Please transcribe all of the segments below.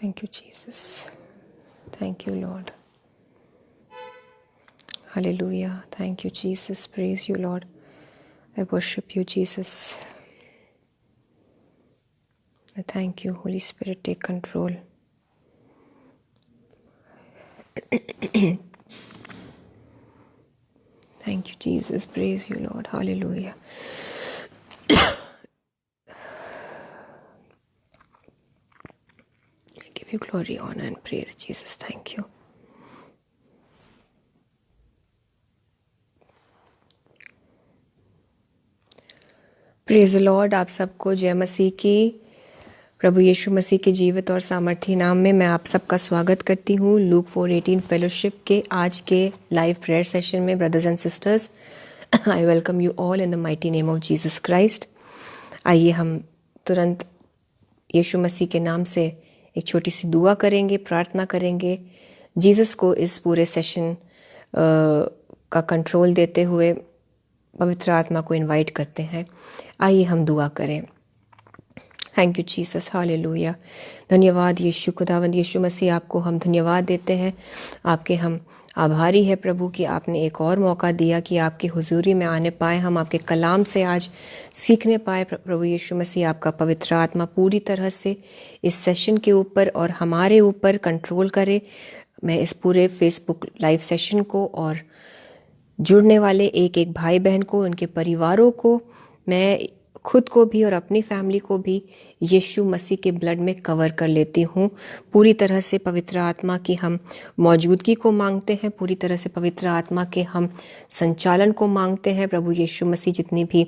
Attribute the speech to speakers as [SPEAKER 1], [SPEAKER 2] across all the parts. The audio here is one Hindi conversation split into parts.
[SPEAKER 1] Thank you, Jesus. Thank you, Lord. Hallelujah. Thank you, Jesus. Praise you, Lord. I worship you, Jesus. I thank you, Holy Spirit. Take control. Thank you, Jesus. Praise you, Lord. Hallelujah. I give you glory, honor, and praise, Jesus. Thank you. Praise Lord. आप सबको जय मसीह की। प्रभु यीशु मसीह के जीवित और सामर्थी नाम में मैं आप सबका स्वागत करती हूँ लूक 4:18 फेलोशिप के आज के लाइव प्रेयर सेशन में। Brothers and sisters, I welcome you all in the mighty name of Jesus Christ. आइए हम तुरंत यीशु मसीह के नाम से एक छोटी सी दुआ करेंगे, प्रार्थना करेंगे। जीसस को इस पूरे सेशन का कंट्रोल देते हुए पवित्र आत्मा को इनवाइट करते हैं। आइए हम दुआ करें। Thank you Jesus, hallelujah. धन्यवाद यीशु खुदावंद यीशु मसीह, आपको हम धन्यवाद देते हैं। आपके हम आभारी है प्रभु कि आपने एक और मौका दिया कि आपकी हुजूरी में आने पाए, हम आपके कलाम से आज सीखने पाए। प्रभु यीशु मसीह, आपका पवित्र आत्मा पूरी तरह से इस सेशन के ऊपर और हमारे ऊपर कंट्रोल करे। मैं इस पूरे फेसबुक लाइव सेशन को और जुड़ने वाले एक एक भाई बहन को, उनके परिवारों को, मैं खुद को भी और अपनी फैमिली को भी यीशु मसीह के ब्लड में कवर कर लेती हूँ। पूरी तरह से पवित्र आत्मा की हम मौजूदगी को मांगते हैं, पूरी तरह से पवित्र आत्मा के हम संचालन को मांगते हैं। प्रभु यीशु मसीह, जितनी भी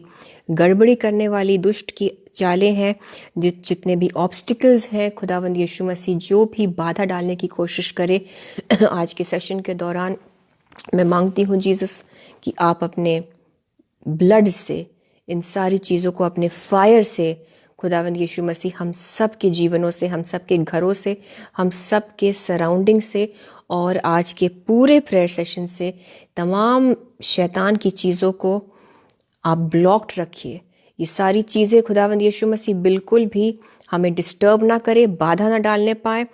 [SPEAKER 1] गड़बड़ी करने वाली दुष्ट की चालें हैं, जितने भी ऑब्स्टिकल्स हैं, खुदावंद यीशु मसीह जो भी बाधा डालने की कोशिश करे आज के सेशन के दौरान, मैं मांगती हूँ जीसस कि आप अपने ब्लड से इन सारी चीज़ों को, अपने फायर से, खुदावंद यीशु मसीह, हम सब के जीवनों से, हम सब के घरों से, हम सब के सराउंडिंग से और आज के पूरे प्रेयर सेशन से तमाम शैतान की चीज़ों को आप ब्लॉक्ड रखिए। ये सारी चीज़ें खुदावंद यीशु मसीह बिल्कुल भी हमें डिस्टर्ब ना करे, बाधा ना डालने पाए।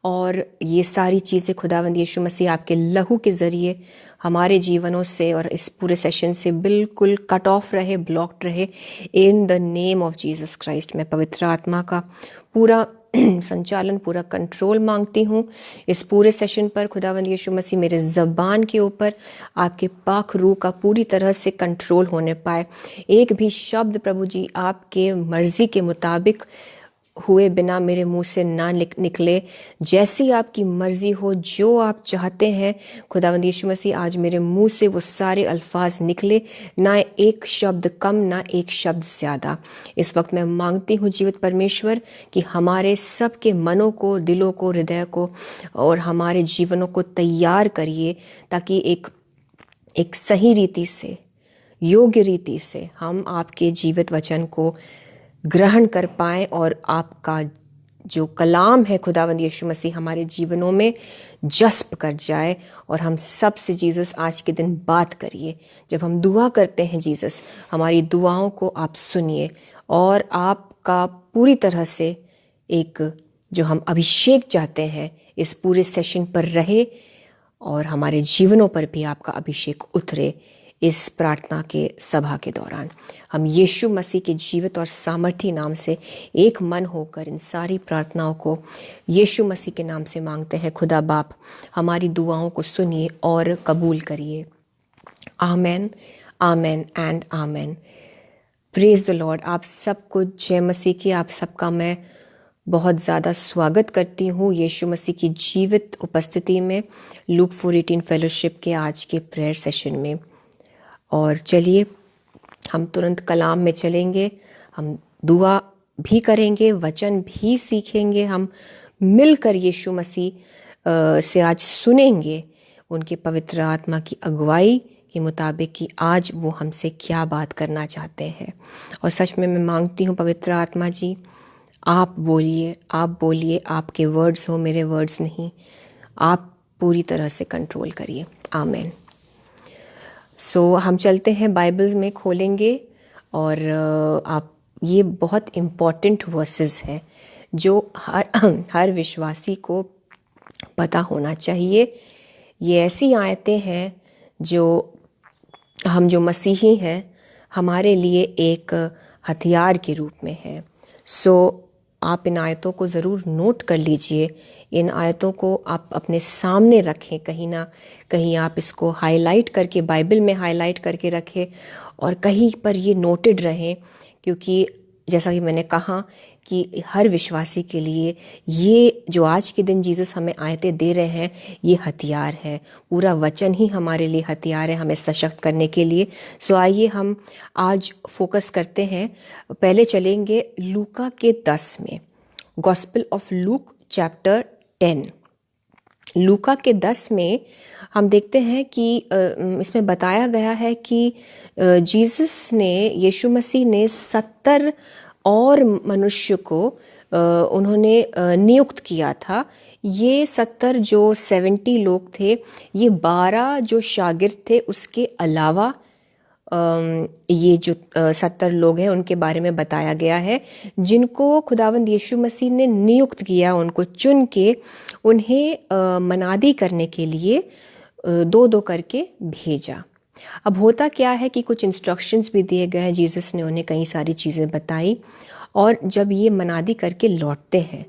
[SPEAKER 1] और ये सारी चीज़ें खुदावंद यीशु मसीह आपके लहू के ज़रिए हमारे जीवनों से और इस पूरे सेशन से बिल्कुल कट ऑफ रहे, ब्लॉक्ड रहे, इन the name of Jesus Christ. मैं पवित्र आत्मा का पूरा संचालन, पूरा कंट्रोल मांगती हूँ इस पूरे सेशन पर। खुदावंद यीशु मसीह, मेरे ज़बान के ऊपर आपके पाक रूह का पूरी तरह से कंट्रोल होने पाए। एक भी शब्द प्रभु जी आपके मर्जी के मुताबिक हुए बिना मेरे मुंह से ना निकले। जैसी आपकी मर्जी हो, जो आप चाहते हैं खुदावंद यीशु मसीह, आज मेरे मुंह से वो सारे अल्फाज निकले, ना एक शब्द कम, ना एक शब्द ज़्यादा। इस वक्त मैं मांगती हूँ जीवित परमेश्वर कि हमारे सब के मनों को, दिलों को, हृदय को और हमारे जीवनों को तैयार करिए, ताकि एक सही रीति से, योग्य रीति से हम आपके जीवित वचन को ग्रहण कर पाएं और आपका जो कलाम है खुदावंद यीशु मसीह हमारे जीवनों में जस्प कर जाए। और हम सब से जीसस आज के दिन बात करिए। जब हम दुआ करते हैं जीसस, हमारी दुआओं को आप सुनिए और आपका पूरी तरह से एक जो हम अभिषेक चाहते हैं इस पूरे सेशन पर रहे और हमारे जीवनों पर भी आपका अभिषेक उतरे। इस प्रार्थना के सभा के दौरान हम यीशु मसीह के जीवित और सामर्थी नाम से एक मन होकर इन सारी प्रार्थनाओं को यीशु मसीह के नाम से मांगते हैं। खुदा बाप, हमारी दुआओं को सुनिए और कबूल करिए। Amen, amen and amen. Praise the lord. आप सबको जय मसीह की। आप सबका मैं बहुत ज़्यादा स्वागत करती हूँ यीशु मसीह की जीवित उपस्थिति में लूक 4:18 फेलोशिप के आज के प्रेयर सेशन में। और चलिए हम तुरंत कलाम में चलेंगे, हम दुआ भी करेंगे, वचन भी सीखेंगे, हम मिलकर यीशु मसीह से आज सुनेंगे उनके पवित्र आत्मा की अगुवाई के मुताबिक कि आज वो हमसे क्या बात करना चाहते हैं। और सच में मैं मांगती हूँ पवित्र आत्मा जी, आप बोलिए, आप बोलिए, आपके वर्ड्स हो, मेरे वर्ड्स नहीं। आप पूरी तरह से कंट्रोल करिए। आमेन। हम चलते हैं, बाइबल्स में खोलेंगे और आप, ये बहुत इम्पॉर्टेंट वर्सेस हैं जो हर विश्वासी को पता होना चाहिए। ये ऐसी आयतें हैं जो हम जो मसीही हैं हमारे लिए एक हथियार के रूप में है। आप इन आयतों को ज़रूर नोट कर लीजिए। इन आयतों को आप अपने सामने रखें, कहीं ना कहीं आप इसको हाईलाइट करके, बाइबल में हाईलाइट करके रखें और कहीं पर ये नोटेड रहें, क्योंकि जैसा कि मैंने कहा कि हर विश्वासी के लिए ये जो आज के दिन जीसस हमें आयतें दे रहे हैं ये हथियार है। पूरा वचन ही हमारे लिए हथियार है हमें सशक्त करने के लिए। आइए हम आज फोकस करते हैं। पहले चलेंगे लूका के 10 में, गॉस्पेल ऑफ लूक चैप्टर 10। लूका के 10 में हम देखते हैं कि इसमें बताया गया है कि जीसस ने, यीशु मसीह ने 70 और मनुष्य को उन्होंने नियुक्त किया था। ये 70 जो 70 लोग थे, ये 12 जो शागिर्द थे उसके अलावा ये जो 70 लोग हैं उनके बारे में बताया गया है, जिनको खुदावंद यीशु मसीह ने नियुक्त किया, उनको चुन के उन्हें मनादी करने के लिए 2-2 करके भेजा। अब होता क्या है कि कुछ इंस्ट्रक्शंस भी दिए गए हैं, जीसस ने उन्हें कई सारी चीज़ें बताई, और जब ये मनादी करके लौटते हैं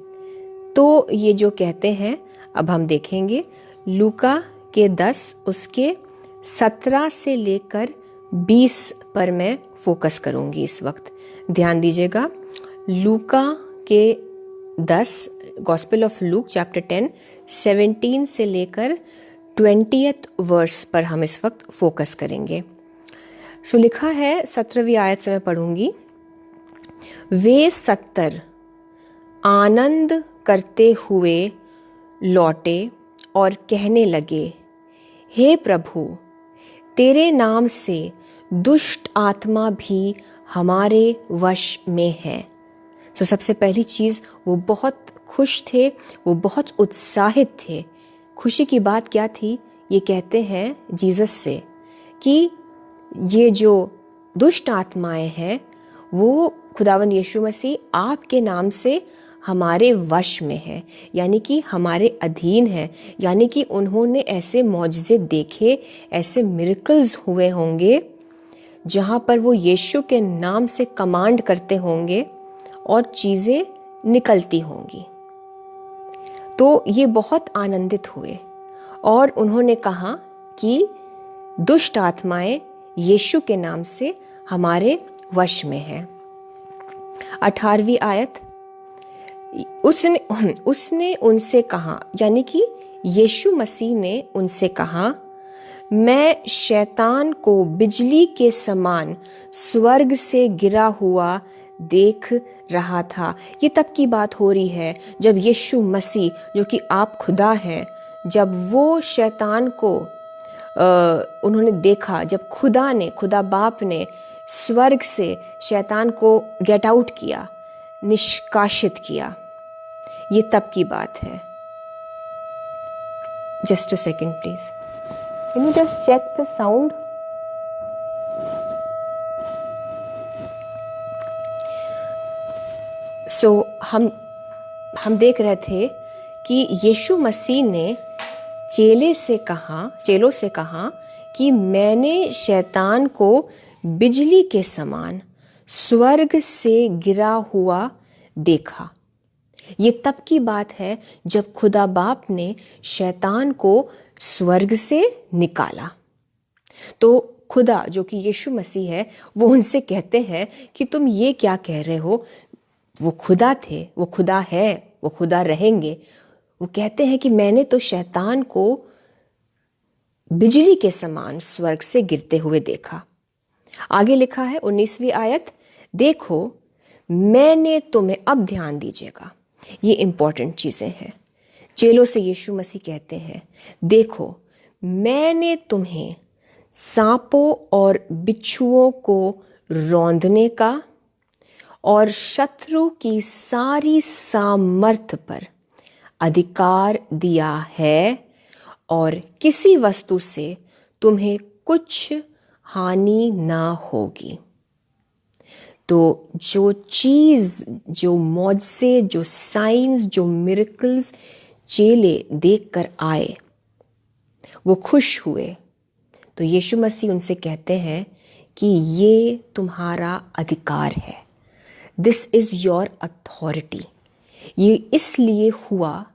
[SPEAKER 1] तो ये जो कहते हैं, अब हम देखेंगे लूका के 10 उसके 17 से लेकर 20 पर मैं फोकस करूंगी इस वक्त। ध्यान दीजिएगा, लूका के 10, गॉस्पेल ऑफ लूक चैप्टर 10, 17 से लेकर 20th वर्स पर हम इस वक्त फोकस करेंगे। लिखा है, 17वीं आयत से मैं पढ़ूंगी। वे 70 आनंद करते हुए लौटे और कहने लगे, हे प्रभु, तेरे नाम से दुष्ट आत्मा भी हमारे वश में है। सबसे पहली चीज़, वो बहुत खुश थे, वो बहुत उत्साहित थे। खुशी की बात क्या थी? ये कहते हैं जीसस से कि ये जो दुष्ट आत्माएं हैं वो खुदावंद यीशु मसीह आपके नाम से हमारे वश में है, यानी कि हमारे अधीन है। यानी कि उन्होंने ऐसे मौजज़े देखे, ऐसे मिरेकल्स हुए होंगे जहाँ पर वो यीशु के नाम से कमांड करते होंगे और चीज़ें निकलती होंगी। तो ये बहुत आनंदित हुए और उन्होंने कहा कि दुष्ट आत्माएं यीशु के नाम से हमारे वश में है। 18वीं आयत, उसने उनसे कहा, यानी कि यीशु मसीह ने उनसे कहा, मैं शैतान को बिजली के समान स्वर्ग से गिरा हुआ देख रहा था। ये तब की बात हो रही है जब यीशु मसीह, जो कि आप खुदा हैं, जब वो शैतान को उन्होंने देखा, जब खुदा बाप ने स्वर्ग से शैतान को गेट आउट किया, निष्कासित किया। ये तब की बात है। Just a second please, can you just check the sound? हम देख रहे थे कि यीशु मसीह ने चेलों से कहा कि मैंने शैतान को बिजली के समान स्वर्ग से गिरा हुआ देखा। ये तब की बात है जब खुदा बाप ने शैतान को स्वर्ग से निकाला। तो खुदा, जो कि यीशु मसीह है, वो उनसे कहते हैं कि तुम ये क्या कह रहे हो? वो खुदा थे, वो खुदा है, वो खुदा रहेंगे। वो कहते हैं कि मैंने तो शैतान को बिजली के समान स्वर्ग से गिरते हुए देखा। आगे लिखा है 19वीं आयत, देखो मैंने तुम्हें, अब ध्यान दीजिएगा, ये इंपॉर्टेंट चीजें हैं। चेलों से यीशु मसीह कहते हैं, देखो मैंने तुम्हें सांपों और बिच्छुओं को रौंदने का और शत्रु की सारी सामर्थ पर अधिकार दिया है, और किसी वस्तु से तुम्हें कुछ हानि ना होगी। तो जो चीज़, जो मौजज़े, जो साइंस, जो मिरेकल्स चेले देख कर आए, वो खुश हुए। तो यीशु मसीह उनसे कहते हैं कि ये तुम्हारा अधिकार है, दिस इज़ योर अथॉरिटी। ये इसलिए हुआ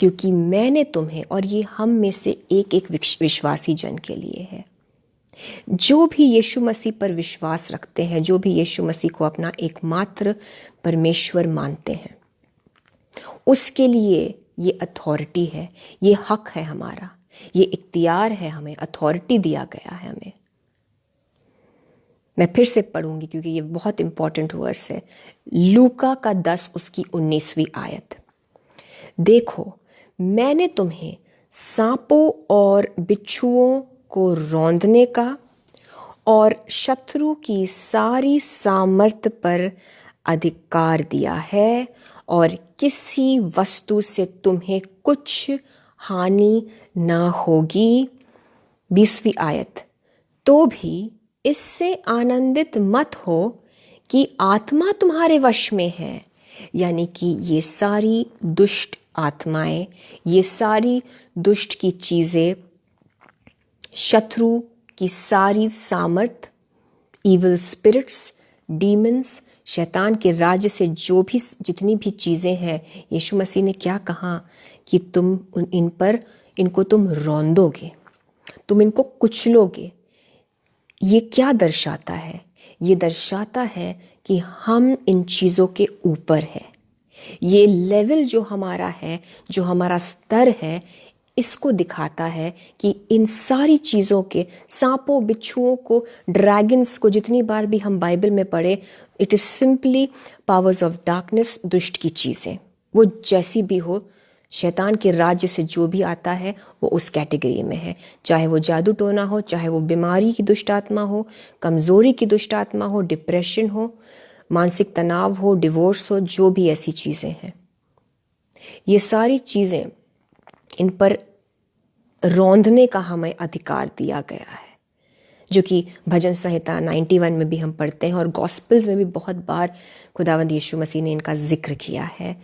[SPEAKER 1] क्योंकि मैंने तुम्हें, और ये हम में से एक एक विश्वासी जन के लिए है, जो भी यीशु मसीह पर विश्वास रखते हैं, जो भी यीशु मसीह को अपना एकमात्र परमेश्वर मानते हैं, उसके लिए ये अथॉरिटी है, ये हक है हमारा, ये इख्तियार है, हमें अथॉरिटी दिया गया है हमें। मैं फिर से पढ़ूंगी क्योंकि ये बहुत इंपॉर्टेंट वर्स है। लूका का 10 उसकी 19वीं आयत। देखो, मैंने तुम्हें सांपों और बिच्छुओं को रौंदने का और शत्रु की सारी सामर्थ पर अधिकार दिया है, और किसी वस्तु से तुम्हें कुछ हानि न होगी। 20वीं आयत। तो भी इससे आनंदित मत हो कि आत्मा तुम्हारे वश में है, यानी कि ये सारी दुष्ट आत्माएं, ये सारी दुष्ट की चीज़ें, शत्रु की सारी सामर्थ, इविल स्पिरिट्स, डीमंस, शैतान के राज्य से जो भी जितनी भी चीज़ें हैं, यीशु मसीह ने क्या कहा कि तुम इनको तुम रौंदोगे, तुम इनको कुचलोगे। ये क्या दर्शाता है? ये दर्शाता है कि हम इन चीज़ों के ऊपर है। ये लेवल जो हमारा है, जो हमारा स्तर है, इसको दिखाता है कि इन सारी चीज़ों के, सांपों, बिच्छुओं को, ड्रैगन्स को, जितनी बार भी हम बाइबल में पढ़े, it is simply powers of darkness, दुष्ट की चीज़ें। वो जैसी भी हो, शैतान के राज्य से जो भी आता है वो उस कैटेगरी में है, चाहे वो जादू टोना हो, चाहे वो बीमारी की दुष्ट आत्मा हो, कमज़ोरी की दुष्ट आत्मा हो, डिप्रेशन हो, मानसिक तनाव हो, डिवोर्स हो, जो भी ऐसी चीज़ें हैं, ये सारी चीज़ें, इन पर रौंदने का हमें अधिकार दिया गया है, जो कि भजन संहिता 91 में भी हम पढ़ते हैं, और गॉस्पेल्स में भी बहुत बार खुदावंद यीशु मसीह ने इनका जिक्र किया है।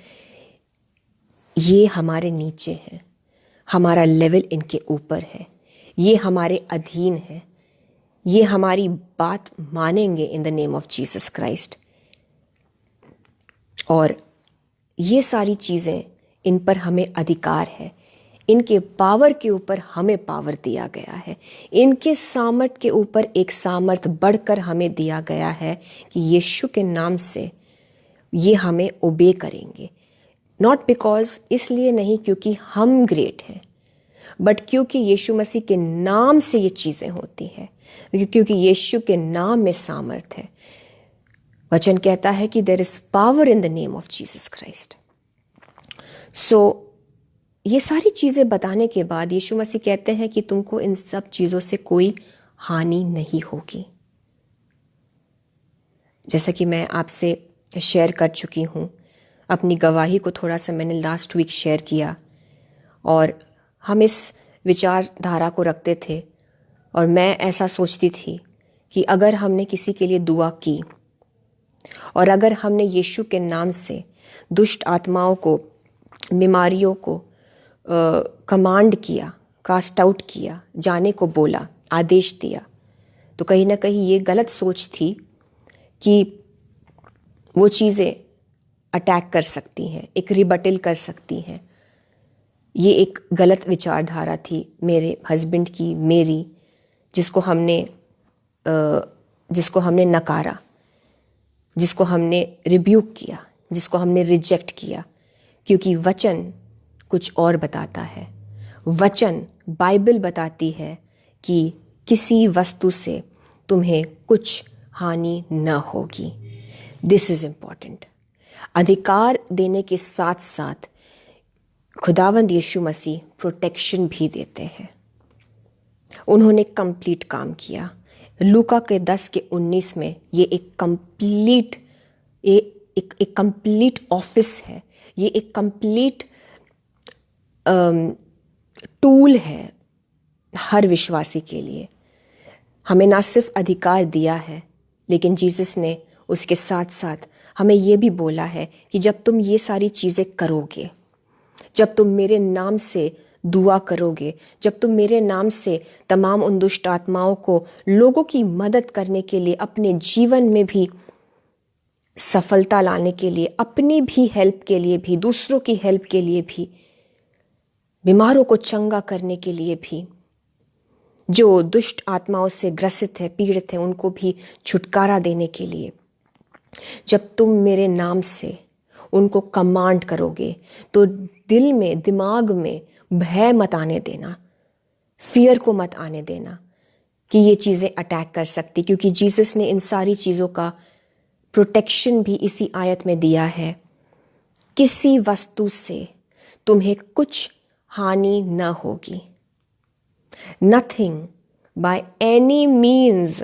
[SPEAKER 1] ये हमारे नीचे हैं, हमारा लेवल इनके ऊपर है, ये हमारे अधीन है, ये हमारी बात मानेंगे इन the name of Jesus Christ. और ये सारी चीज़ें, इन पर हमें अधिकार है, इनके पावर के ऊपर हमें पावर दिया गया है, इनके सामर्थ के ऊपर एक सामर्थ बढ़कर हमें दिया गया है कि यीशु के नाम से ये हमें ओबे करेंगे। नॉट बिकॉज, इसलिए नहीं क्योंकि हम ग्रेट हैं, बट क्योंकि यीशु मसीह के नाम से ये चीज़ें होती हैं, क्योंकि यीशु के नाम में सामर्थ है। वचन कहता है कि there is power in the name of Jesus Christ. So ये सारी चीज़ें बताने के बाद यीशु मसीह कहते हैं कि तुमको इन सब चीज़ों से कोई हानि नहीं होगी। जैसा कि मैं आपसे शेयर कर चुकी हूँ, अपनी गवाही को थोड़ा सा मैंने लास्ट वीक शेयर किया, और हम इस विचारधारा को रखते थे, और मैं ऐसा सोचती थी कि अगर हमने किसी के लिए दुआ की, और अगर हमने यीशु के नाम से दुष्ट आत्माओं को, बीमारियों को कमांड किया, कास्ट आउट किया, जाने को बोला, आदेश दिया, तो कहीं ना कहीं ये गलत सोच थी कि वो चीज़ें अटैक कर सकती हैं, एक रिबटल कर सकती हैं। ये एक गलत विचारधारा थी मेरे हस्बैंड की, मेरी, जिसको हमने नकारा, जिसको हमने रिब्यूक किया, जिसको हमने रिजेक्ट किया, क्योंकि वचन कुछ और बताता है। वचन, बाइबल बताती है कि किसी वस्तु से तुम्हें कुछ हानि न होगी। This is important. अधिकार देने के साथ साथ खुदावंद यीशु मसीह प्रोटेक्शन भी देते हैं। उन्होंने कंप्लीट काम किया। लूका के 10 के 19 में ये एक कंप्लीट ऑफिस है, ये एक कंप्लीट टूल है हर विश्वासी के लिए। हमें ना सिर्फ अधिकार दिया है, लेकिन जीसस ने उसके साथ साथ हमें ये भी बोला है कि जब तुम ये सारी चीज़ें करोगे, जब तुम मेरे नाम से दुआ करोगे, जब तुम मेरे नाम से तमाम उन दुष्ट आत्माओं को लोगों की मदद करने के लिए, अपने जीवन में भी सफलता लाने के लिए, अपनी भी हेल्प के लिए भी, दूसरों की हेल्प के लिए भी, बीमारों को चंगा करने के लिए भी, जो दुष्ट आत्माओं से ग्रसित है, पीड़ित है, उनको भी छुटकारा देने के लिए, जब तुम मेरे नाम से उनको कमांड करोगे तो दिल में, दिमाग में भय मत आने देना, फियर को मत आने देना कि ये चीज़ें अटैक कर सकती, क्योंकि जीसस ने इन सारी चीज़ों का प्रोटेक्शन भी इसी आयत में दिया है। किसी वस्तु से तुम्हें कुछ हानि न होगी। Nothing by any means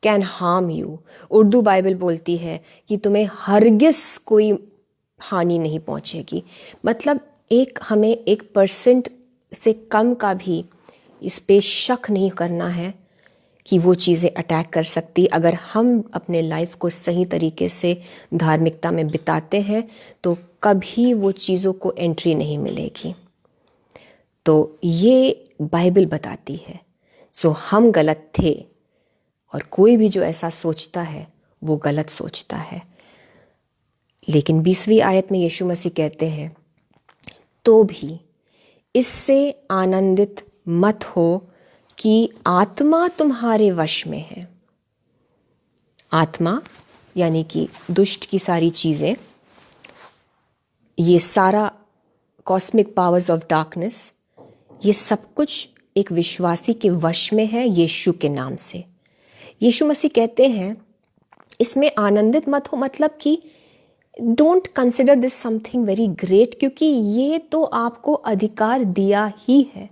[SPEAKER 1] can harm you. Urdu Bible बोलती है कि तुम्हें हरगिज कोई हानि नहीं पहुंचेगी। मतलब हमें 1% से कम का भी इस पे शक नहीं करना है कि वो चीज़ें अटैक कर सकती। अगर हम अपने लाइफ को सही तरीके से धार्मिकता में बिताते हैं तो कभी वो चीज़ों को एंट्री नहीं मिलेगी। तो ये बाइबल बताती है। सो हम गलत थे, और कोई भी जो ऐसा सोचता है वो गलत सोचता है। लेकिन 20वीं आयत में यीशु मसीह कहते हैं, तो भी इससे आनंदित मत हो कि आत्मा तुम्हारे वश में है। आत्मा यानी कि दुष्ट की सारी चीज़ें, ये सारा कॉस्मिक पावर्स ऑफ डार्कनेस, ये सब कुछ एक विश्वासी के वश में है यीशु के नाम से। यीशु मसीह कहते हैं इसमें आनंदित मत हो, मतलब कि don't consider this something very great, क्योंकि ये तो आपको अधिकार दिया ही है।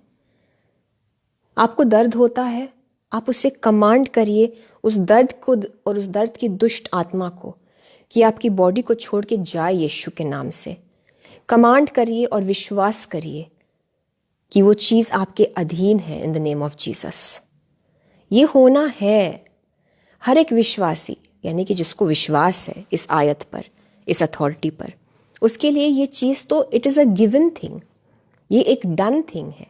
[SPEAKER 1] आपको दर्द होता है, आप उसे कमांड करिए, उस दर्द को और उस दर्द की दुष्ट आत्मा को, कि आपकी बॉडी को छोड़ के जाए यीशु के नाम से। कमांड करिए और विश्वास करिए कि वो चीज़ आपके अधीन है in the name of Jesus. ये होना है। हर एक विश्वासी, यानी कि जिसको विश्वास है इस आयत पर, इस अथॉरिटी पर, उसके लिए ये चीज़ तो it is a given thing, ये एक डन थिंग है,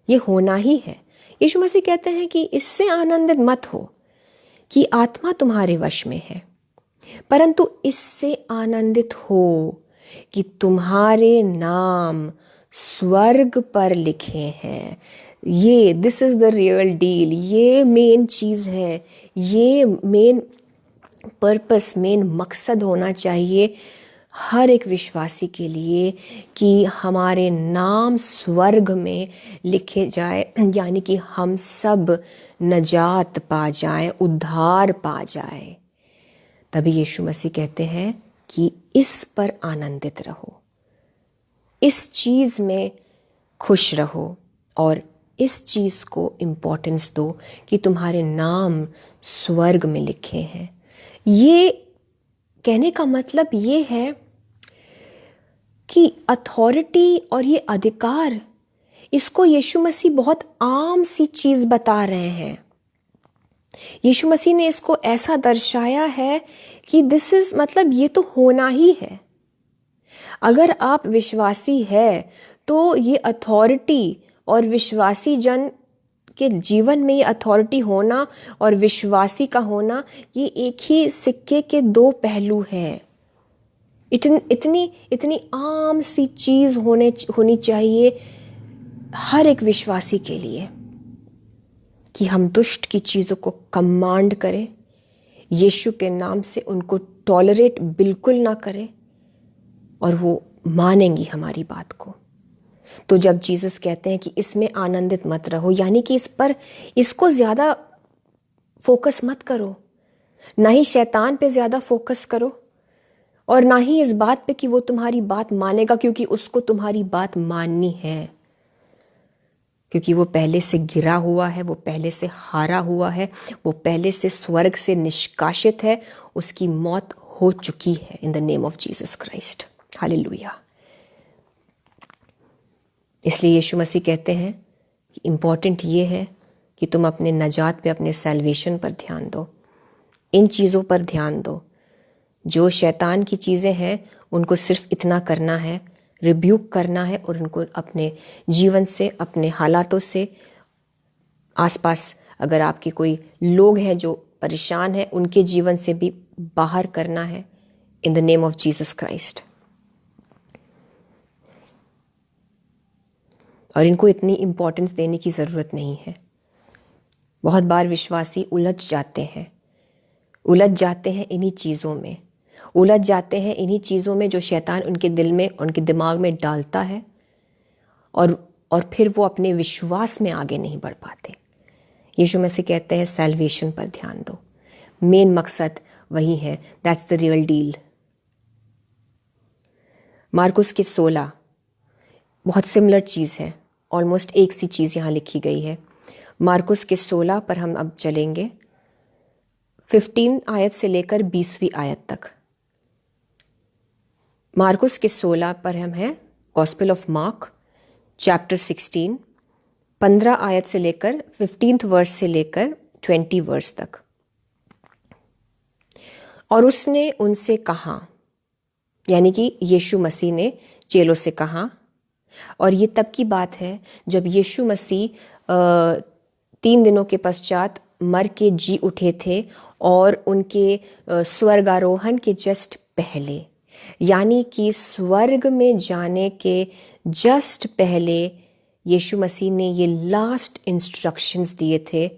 [SPEAKER 1] ये होना ही है। यीशु मसीह कहते हैं कि इससे आनंदित मत हो कि आत्मा तुम्हारे वश में है, परंतु इससे आनंदित हो कि तुम्हारे नाम स्वर्ग पर लिखे हैं। ये this is the real deal, ये मेन चीज़ है, ये मेन पर्पस, मेन मकसद होना चाहिए हर एक विश्वासी के लिए कि हमारे नाम स्वर्ग में लिखे जाए, यानी कि हम सब नजात पा जाएं, उद्धार पा जाएं। तभी यीशु मसीह कहते हैं कि इस पर आनंदित रहो, इस चीज़ में खुश रहो और इस चीज़ को इम्पोर्टेंस दो कि तुम्हारे नाम स्वर्ग में लिखे हैं। ये कहने का मतलब ये है कि अथॉरिटी और ये अधिकार, इसको यीशु मसीह बहुत आम सी चीज़ बता रहे हैं। यीशु मसीह ने इसको ऐसा दर्शाया है कि दिस इज़, मतलब ये तो होना ही है। अगर आप विश्वासी है तो ये अथॉरिटी और विश्वासी जन के जीवन में ये अथॉरिटी होना और विश्वासी का होना, ये एक ही सिक्के के दो पहलू हैं। इतनी आम सी चीज़ होनी चाहिए हर एक विश्वासी के लिए कि हम दुष्ट की चीज़ों को कमांड करें, यीशु के नाम से उनको टॉलरेट बिल्कुल ना करें, और वो मानेंगी हमारी बात को। तो जब जीसस कहते हैं कि इसमें आनंदित मत रहो, यानी कि इसको ज़्यादा फोकस मत करो, ना ही शैतान पे ज़्यादा फोकस करो, और ना ही इस बात पे कि वो तुम्हारी बात मानेगा, क्योंकि उसको तुम्हारी बात माननी है, क्योंकि वो पहले से गिरा हुआ है, वो पहले से हारा हुआ है, वो पहले से स्वर्ग से निष्कासित है, उसकी मौत हो चुकी है in the name of Jesus Christ. Hallelujah. इसलिए यीशु मसीह कहते हैं कि इम्पॉर्टेंट ये है कि तुम अपने नजात पे, अपने सैल्वेशन पर ध्यान दो, इन चीज़ों पर ध्यान दो, जो शैतान की चीज़ें हैं उनको सिर्फ इतना करना है, रिब्यूक करना है और उनको अपने जीवन से, अपने हालातों से, आसपास अगर आपके कोई लोग हैं जो परेशान हैं उनके जीवन से भी बाहर करना है in the name of Jesus Christ. और इनको इतनी इम्पोर्टेंस देने की ज़रूरत नहीं है। बहुत बार विश्वासी उलझ जाते हैं इन्हीं चीज़ों में, उलझ जाते हैं इन्हीं चीज़ों में जो शैतान उनके दिल में, उनके दिमाग में डालता है, और फिर वो अपने विश्वास में आगे नहीं बढ़ पाते। यीशु मसीह कहते हैं सैल्वेशन पर ध्यान दो, मेन मकसद वही है, that's the real deal. Markus के 16 बहुत सिमिलर चीज़ है, ऑलमोस्ट एक सी चीज़ यहाँ लिखी गई है। मार्कुस के 16 पर हम अब चलेंगे, 15 आयत से लेकर 20वीं आयत तक। मार्कुस के 16 पर हम हैं, गॉस्पेल ऑफ मार्क चैप्टर 16, 15 आयत से लेकर 15th वर्स से लेकर 20 वर्स तक। और उसने उनसे कहा, यानी कि यीशु मसीह ने चेलों से कहा, और ये तब की बात है जब यीशु मसीह 3 दिनों के पश्चात मर के जी उठे थे, और उनके स्वर्गारोहण के जस्ट पहले, यानी कि स्वर्ग में जाने के जस्ट पहले यीशु मसीह ने ये लास्ट इंस्ट्रक्शंस दिए थे,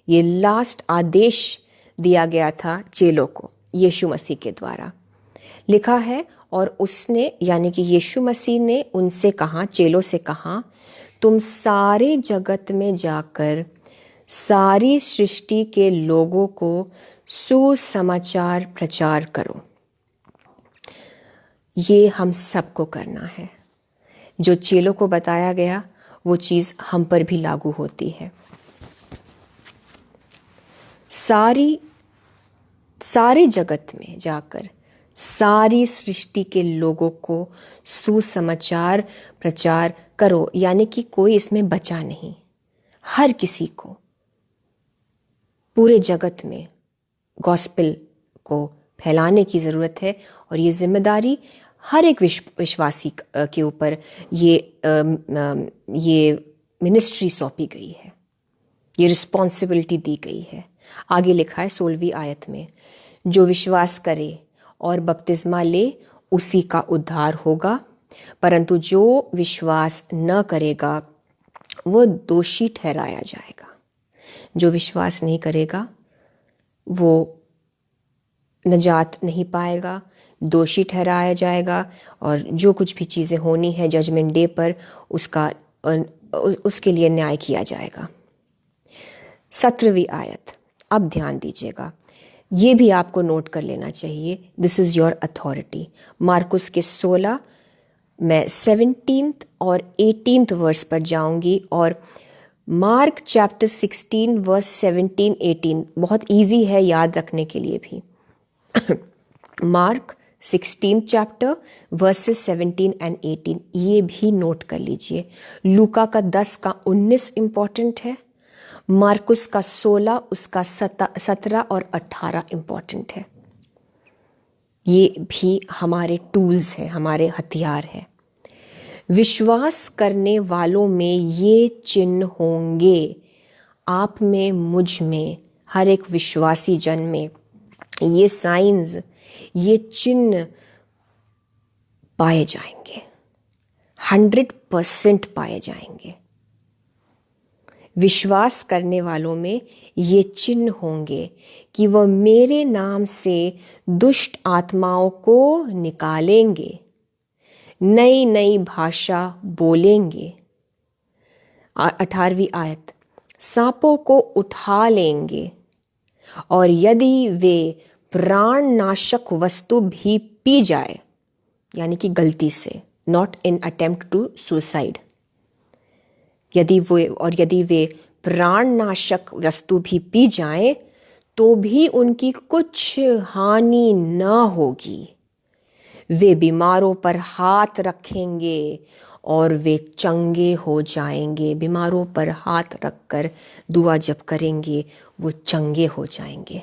[SPEAKER 1] ये लास्ट आदेश दिया गया था चेलों को यीशु मसीह के द्वारा। लिखा है, और उसने यानी कि यीशु मसीह ने उनसे कहा, चेलों से कहा, तुम सारे जगत में जाकर सारी सृष्टि के लोगों को सुसमाचार प्रचार करो। ये हम सबको करना है। जो चेलों को बताया गया वो चीज़ हम पर भी लागू होती है। सारे जगत में जाकर सारी सृष्टि के लोगों को सुसमाचार प्रचार करो, यानी कि कोई इसमें बचा नहीं, हर किसी को पूरे जगत में गॉस्पेल को फैलाने की ज़रूरत है। और ये जिम्मेदारी हर एक विश्वासी के ऊपर ये मिनिस्ट्री सौंपी गई है, ये रिस्पॉन्सिबिलिटी दी गई है। आगे लिखा है 16वीं आयत में, जो विश्वास करे और बपतिस्मा ले उसी का उद्धार होगा, परंतु जो विश्वास न करेगा वो दोषी ठहराया जाएगा। जो विश्वास नहीं करेगा वो नजात नहीं पाएगा, दोषी ठहराया जाएगा, और जो कुछ भी चीज़ें होनी है जजमेंट डे पर उसके लिए न्याय किया जाएगा। 17वीं आयत, अब ध्यान दीजिएगा, ये भी आपको नोट कर लेना चाहिए, this is your authority. Markus के 16, मैं 17th और 18th वर्स पर जाऊंगी, और मार्क चैप्टर 16 वर्स 17-18 बहुत इजी है याद रखने के लिए भी। मार्क 16 चैप्टर वर्सेस 17 एंड 18 ये भी नोट कर लीजिए। लूका का 10 का 19 इंपॉर्टेंट है, मार्कुस का 16 उसका 17 और 18 इंपॉर्टेंट है। ये भी हमारे टूल्स हैं, हमारे हथियार हैं। विश्वास करने वालों में ये चिन्ह होंगे, आप में, मुझ में, हर एक विश्वासी जन में ये साइंस, ये चिन्ह पाए जाएंगे, 100% पाए जाएंगे। विश्वास करने वालों में ये चिन्ह होंगे कि वह मेरे नाम से दुष्ट आत्माओं को निकालेंगे, नई नई भाषा बोलेंगे। 18वीं आयत, सांपों को उठा लेंगे, और यदि वे प्राण नाशक वस्तु भी पी जाए, यानी कि गलती से, not in attempt to suicide, यदि वे प्राण नाशक वस्तु भी पी जाए तो भी उनकी कुछ हानि न होगी। वे बीमारों पर हाथ रखेंगे और वे चंगे हो जाएंगे। बीमारों पर हाथ रखकर दुआ जब करेंगे वो चंगे हो जाएंगे।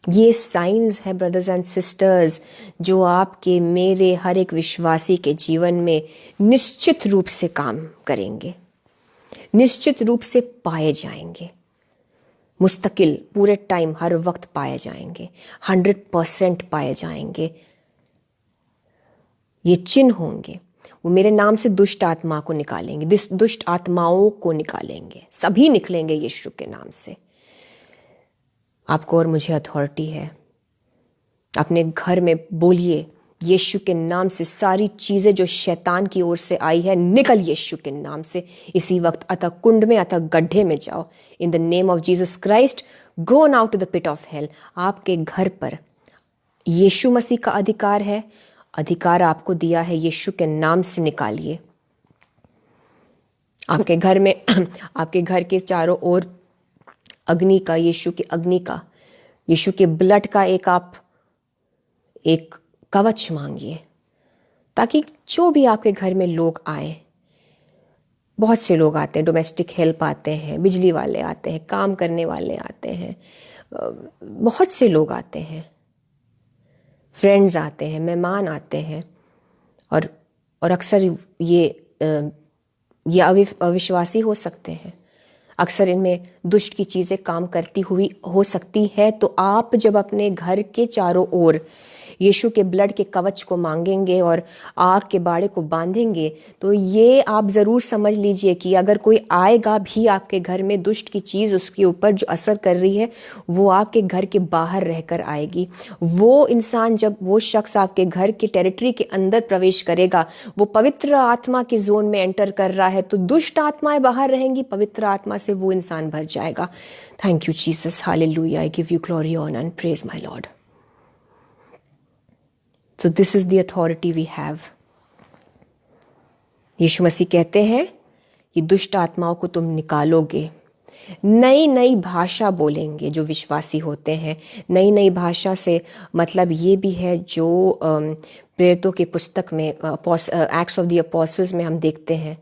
[SPEAKER 1] ये साइंस है ब्रदर्स एंड सिस्टर्स, जो आपके मेरे हर एक विश्वासी के जीवन में निश्चित रूप से काम करेंगे, निश्चित रूप से पाए जाएंगे, मुस्तकिल पूरे टाइम हर वक्त पाए जाएंगे, 100% पाए जाएंगे। ये चिन्ह होंगे, वो मेरे नाम से दुष्ट आत्मा को निकालेंगे, दुष्ट आत्माओं को निकालेंगे, सभी निकलेंगे यीशु के नाम से। आपको और मुझे अथॉरिटी है। अपने घर में बोलिए, यीशु के नाम से सारी चीज़ें जो शैतान की ओर से आई है निकल यीशु के नाम से। इसी वक्त अतः कुंड में, अतः गड्ढे में जाओ। In the name of Jesus Christ, go now to the pit of hell. आपके घर पर यीशु मसीह का अधिकार है, अधिकार आपको दिया है, यीशु के नाम से निकालिए। आपके घर में आपके घर के चारों ओर अग्नि का, यीशु के अग्नि का, यीशु के ब्लड का एक कवच मांगिए, ताकि जो भी आपके घर में लोग आए, बहुत से लोग आते हैं, डोमेस्टिक हेल्प आते हैं, बिजली वाले आते हैं, काम करने वाले आते हैं, बहुत से लोग आते हैं, फ्रेंड्स आते हैं, मेहमान आते हैं, और अक्सर ये अविश्वासी हो सकते हैं। अक्सर इनमें दुष्ट की चीज़ें काम करती हुई हो सकती है। तो आप जब अपने घर के चारों ओर यीशु के ब्लड के कवच को मांगेंगे और आग के बाड़े को बांधेंगे, तो ये आप ज़रूर समझ लीजिए कि अगर कोई आएगा भी आपके घर में, दुष्ट की चीज़ उसके ऊपर जो असर कर रही है वो आपके घर के बाहर रहकर आएगी। वो इंसान, जब वो शख्स आपके घर के टेरिटरी के अंदर प्रवेश करेगा, वो पवित्र आत्मा के जोन में एंटर कर रहा है, तो दुष्ट आत्माएं बाहर रहेंगी, पवित्र आत्मा से वो इंसान भर जाएगा। Thank you Jesus, hallelujah, I give you glory, honour and praise my Lord. So this is the authority we have. यीशु मसीह कहते हैं कि दुष्ट आत्माओं को तुम निकालोगे, नई नई भाषा बोलेंगे जो विश्वासी होते हैं। नई नई भाषा से मतलब ये भी है जो प्रेरितों की पुस्तक में, एक्ट्स ऑफ द अपोस्टल्स में हम देखते हैं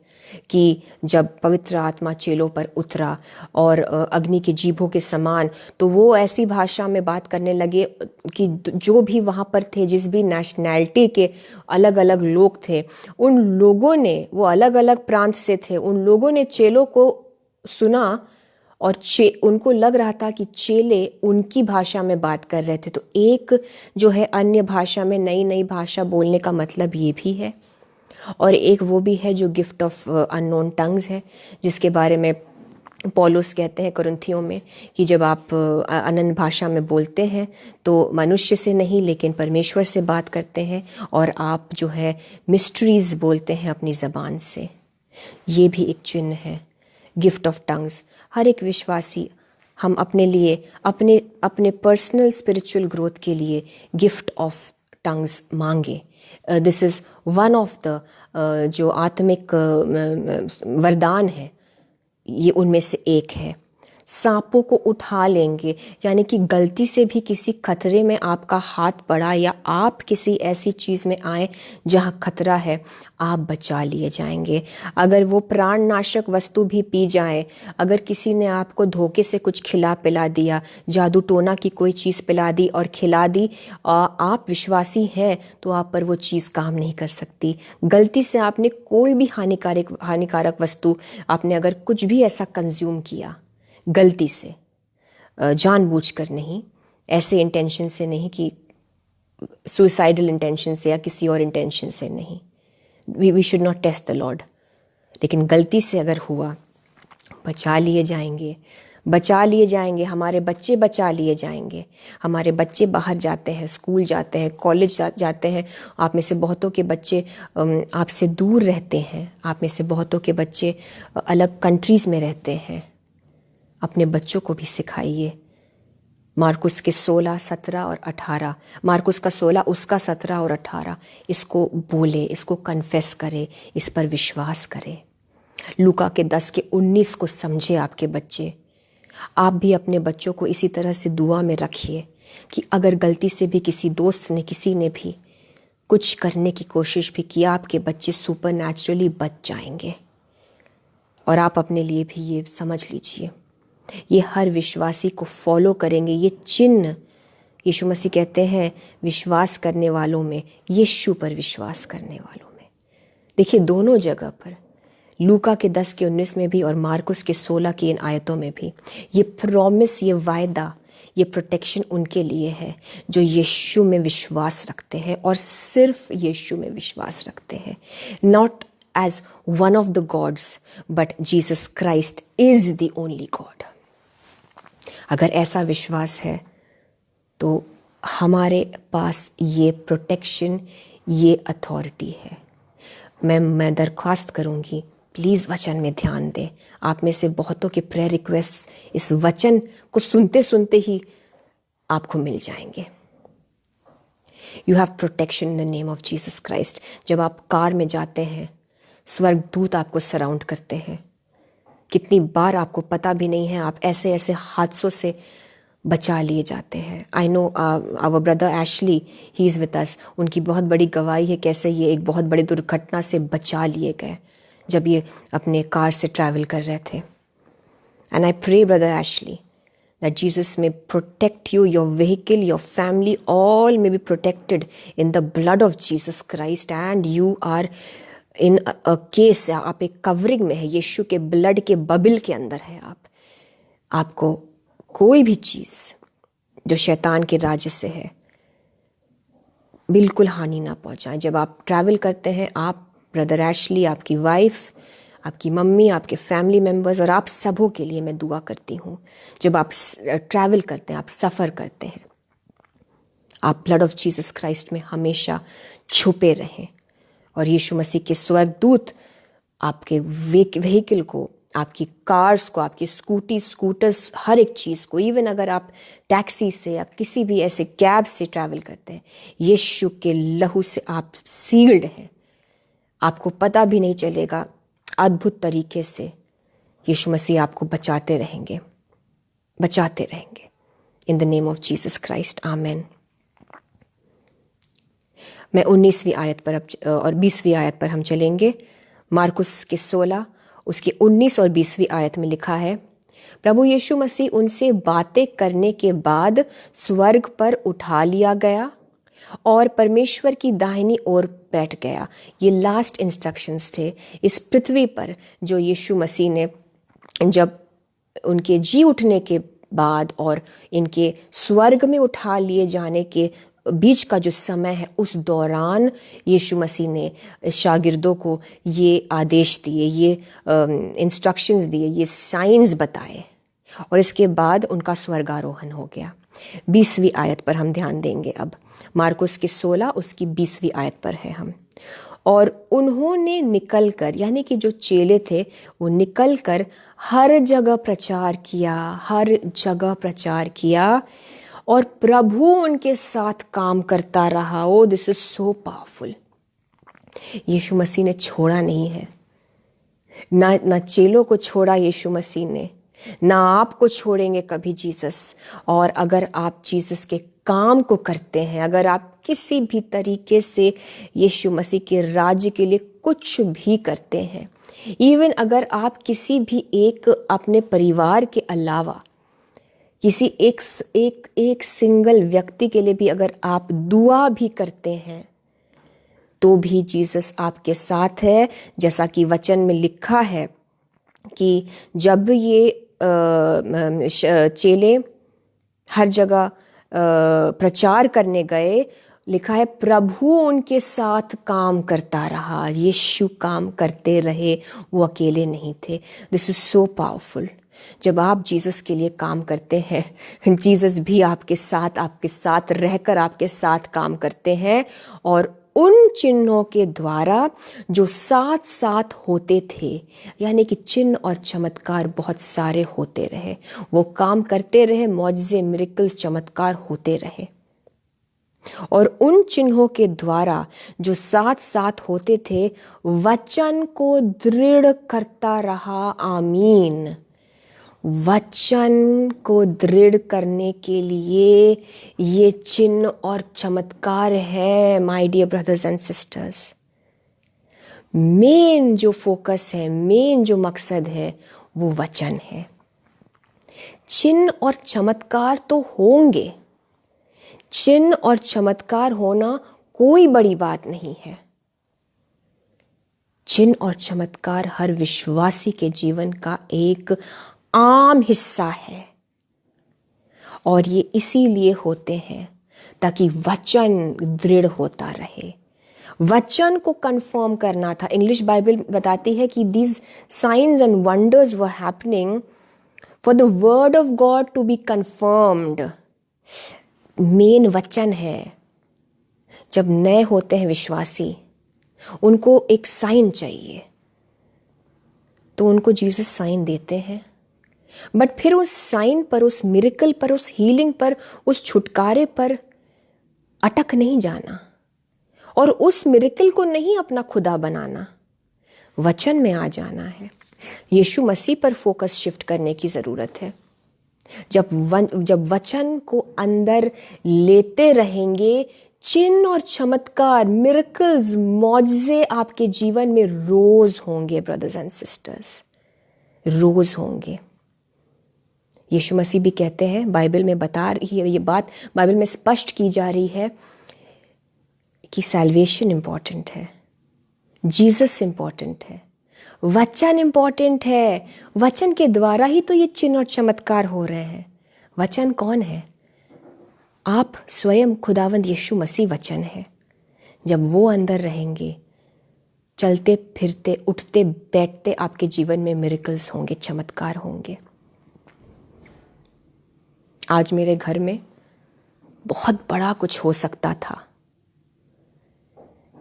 [SPEAKER 1] कि जब पवित्र आत्मा चेलों पर उतरा और अग्नि के जीभों के समान, तो वो ऐसी भाषा में बात करने लगे कि जो भी वहाँ पर थे, जिस भी नेशनैलिटी के अलग अलग लोग थे, उन लोगों ने, वो अलग अलग प्रांत से थे, उन लोगों ने चेलों को सुना और उनको लग रहा था कि चेले उनकी भाषा में बात कर रहे थे। तो एक जो है अन्य भाषा में, नई नई भाषा बोलने का मतलब ये भी है। और एक वो भी है जो गिफ्ट ऑफ अननोन टंग्स है, जिसके बारे में पौलुस कहते हैं कुरिन्थियों में कि जब आप अनन्य भाषा में बोलते हैं तो मनुष्य से नहीं लेकिन परमेश्वर से बात करते हैं, और आप जो है मिस्ट्रीज बोलते हैं अपनी ज़बान से। ये भी एक चिन्ह है, गिफ्ट ऑफ टंग्स। हर एक विश्वासी, हम अपने लिए, अपने पर्सनल स्पिरिचुअल ग्रोथ के लिए गिफ्ट ऑफ टंग्स मांगे। This is one of the जो आत्मिक वरदान है, ये उनमें से एक है। सांपों को उठा लेंगे, यानी कि गलती से भी किसी खतरे में आपका हाथ पड़ा या आप किसी ऐसी चीज़ में आए जहाँ खतरा है, आप बचा लिए जाएंगे। अगर वो प्राणनाशक वस्तु भी पी जाए, अगर किसी ने आपको धोखे से कुछ खिला पिला दिया, जादू टोना की कोई चीज़ पिला दी और खिला दी, आप विश्वासी हैं तो आप पर वो चीज़ काम नहीं कर सकती। गलती से आपने कोई भी हानिकारक वस्तु, आपने अगर कुछ भी ऐसा कंज्यूम किया गलती से, जानबूझकर नहीं, ऐसे इंटेंशन से नहीं कि सुसाइडल इंटेंशन से या किसी और इंटेंशन से नहीं, we should not test the Lord, लेकिन गलती से अगर हुआ, बचा लिए जाएंगे, बचा लिए जाएंगे। हमारे बच्चे बचा लिए जाएंगे। हमारे बच्चे बाहर जाते हैं, स्कूल जाते हैं, कॉलेज जाते हैं। आप में से बहुतों के बच्चे आपसे दूर रहते हैं, आप में से बहुतों के बच्चे अलग कंट्रीज़ में रहते हैं। अपने बच्चों को भी सिखाइए। मार्कुस के 16, 17 और 18, मार्कुस का 16, उसका 17 और 18, इसको बोले, इसको कन्फेस करे, इस पर विश्वास करे। लूका के 10 के 19 को समझे आपके बच्चे। आप भी अपने बच्चों को इसी तरह से दुआ में रखिए कि अगर गलती से भी किसी दोस्त ने, किसी ने भी कुछ करने की कोशिश भी किया, आपके बच्चे सुपर नेचुरली बच जाएंगे। और आप अपने लिए भी ये समझ लीजिए, ये हर विश्वासी को फॉलो करेंगे। ये चिन्ह यीशु मसीह कहते हैं विश्वास करने वालों में, यीशु पर विश्वास करने वालों में। देखिए दोनों जगह पर, लूका के 10 के 19 में भी और मार्कुस के 16 की इन आयतों में भी, ये प्रॉमिस, ये वायदा, ये प्रोटेक्शन उनके लिए है जो यीशु में विश्वास रखते हैं और सिर्फ यीशु में विश्वास रखते हैं। Not as one of the gods but Jesus Christ is the only God. अगर ऐसा विश्वास है तो हमारे पास ये प्रोटेक्शन, ये अथॉरिटी है। मैं दरख्वास्त करूँगी, प्लीज़ वचन में ध्यान दें। आप में से बहुतों के प्रेयर रिक्वेस्ट इस वचन को सुनते सुनते ही आपको मिल जाएंगे। You have protection in the name of Jesus Christ. जब आप कार में जाते हैं, स्वर्गदूत आपको सराउंड करते हैं। कितनी बार आपको पता भी नहीं है, आप ऐसे ऐसे हादसों से बचा लिए जाते हैं। I know our brother Ashley, he is with us. उनकी बहुत बड़ी गवाही है कैसे ये एक बहुत बड़ी दुर्घटना से बचा लिए गए जब ये अपने कार से ट्रैवल कर रहे थे। And I pray brother Ashley that Jesus may protect you, your vehicle, your family, all may be protected in the blood of Jesus Christ, and you are in a case, आप एक कवरिंग में है, यीशु के ब्लड के बबल के अंदर है आप। आपको कोई भी चीज़ जो शैतान के राज्य से है बिल्कुल हानि ना पहुंचाए। जब आप ट्रैवल करते हैं, आप, ब्रदर एशली, आपकी वाइफ, आपकी मम्मी, आपके फैमिली मेम्बर्स और आप सबों के लिए मैं दुआ करती हूँ। जब आप ट्रैवल करते हैं, आप सफ़र करते हैं, आप ब्लड ऑफ जीसस क्राइस्ट में हमेशा छुपे रहें और यीशु मसीह के स्वर्गदूत आपके व्हीकल को, आपकी कार्स को, आपकी स्कूटर्स, हर एक चीज़ को, इवन अगर आप टैक्सी से या किसी भी ऐसे कैब से ट्रैवल करते हैं, यीशु के लहू से आप सील्ड हैं। आपको पता भी नहीं चलेगा, अद्भुत तरीके से यीशु मसीह आपको बचाते रहेंगे in the name of Jesus Christ, amen. मैं 19वीं आयत पर और 20वीं आयत पर हम चलेंगे। मार्कुस के 16 उसके 19 और 20वीं आयत में लिखा है, प्रभु यीशु मसीह उनसे बातें करने के बाद स्वर्ग पर उठा लिया गया और परमेश्वर की दाहिनी ओर बैठ गया। ये लास्ट इंस्ट्रक्शंस थे इस पृथ्वी पर जो यीशु मसीह ने, जब उनके जी उठने के बाद और इनके स्वर्ग में उठा लिए जाने के बीच का जो समय है, उस दौरान यीशु मसीह ने शागिर्दों को ये आदेश दिए, ये इंस्ट्रक्शंस दिए, ये साइंस बताए और इसके बाद उनका स्वर्गारोहण हो गया। 20वीं आयत पर हम ध्यान देंगे अब। मार्कुस के 16 उसकी 20वीं आयत पर है हम। और उन्होंने निकलकर, यानी कि जो चेले थे वो निकलकर हर जगह प्रचार किया और प्रभु उनके साथ काम करता रहा। ओ दिस इज सो पावरफुल। यीशु मसीह ने छोड़ा नहीं है, ना चेलों को छोड़ा यीशु मसीह ने, ना आपको छोड़ेंगे कभी जीसस। और अगर आप जीसस के काम को करते हैं, अगर आप किसी भी तरीके से यीशु मसीह के राज्य के लिए कुछ भी करते हैं, इवन अगर आप किसी भी एक अपने परिवार के अलावा किसी एक सिंगल व्यक्ति के लिए भी अगर आप दुआ भी करते हैं, तो भी जीसस आपके साथ है। जैसा कि वचन में लिखा है कि जब ये चेले हर जगह प्रचार करने गए, लिखा है प्रभु उनके साथ काम करता रहा। यीशु काम करते रहे, वो अकेले नहीं थे। This is so powerful. जब आप जीसस के लिए काम करते हैं, जीसस भी आपके साथ रहकर आपके साथ काम करते हैं। और उन चिन्हों के द्वारा जो साथ साथ होते थे, यानी कि चिन्ह और चमत्कार बहुत सारे होते रहे, वो काम करते रहे, मौजज़े, मिरेकल्स, चमत्कार होते रहे। और उन चिन्हों के द्वारा जो साथ साथ होते थे, वचन को दृढ़ करता रहा। आमीन। वचन को दृढ़ करने के लिए ये चिन्ह और चमत्कार है। My dear brothers and sisters, main जो फोकस है, मेन जो मकसद है, वो वचन है। चिन्ह और चमत्कार तो होंगे, चिन्ह और चमत्कार होना कोई बड़ी बात नहीं है। चिन्ह और चमत्कार हर विश्वासी के जीवन का एक आम हिस्सा है, और ये इसीलिए होते हैं ताकि वचन दृढ़ होता रहे। वचन को कंफर्म करना था। इंग्लिश बाइबल बताती है कि these signs and wonders were happening for the word of God to be confirmed. Main वचन है। जब नए होते हैं विश्वासी, उनको एक साइन चाहिए, तो उनको जीसस साइन देते हैं। बट फिर उस साइन पर, उस मिरेकल पर, उस हीलिंग पर, उस छुटकारे पर अटक नहीं जाना और उस मिरेकल को नहीं अपना खुदा बनाना, वचन में आ जाना है। यीशु मसीह पर फोकस शिफ्ट करने की ज़रूरत है। जब वचन को अंदर लेते रहेंगे, चिन्ह और चमत्कार, मिरेकल्स, मौजज़े आपके जीवन में रोज होंगे ब्रदर्स एंड सिस्टर्स, रोज होंगे। यीशु मसीह भी कहते हैं, बाइबल में बता रही है ये बात, बाइबल में स्पष्ट की जा रही है कि सैल्वेशन इम्पॉर्टेंट है, जीसस इम्पॉर्टेंट है, वचन इम्पॉर्टेंट है। वचन के द्वारा ही तो ये चिन्ह और चमत्कार हो रहे हैं। वचन कौन है? आप स्वयं, खुदावंद यीशु मसीह वचन है। जब वो अंदर रहेंगे, चलते फिरते, उठते बैठते आपके जीवन में मिरेकल्स होंगे, चमत्कार होंगे। आज मेरे घर में बहुत बड़ा कुछ हो सकता था,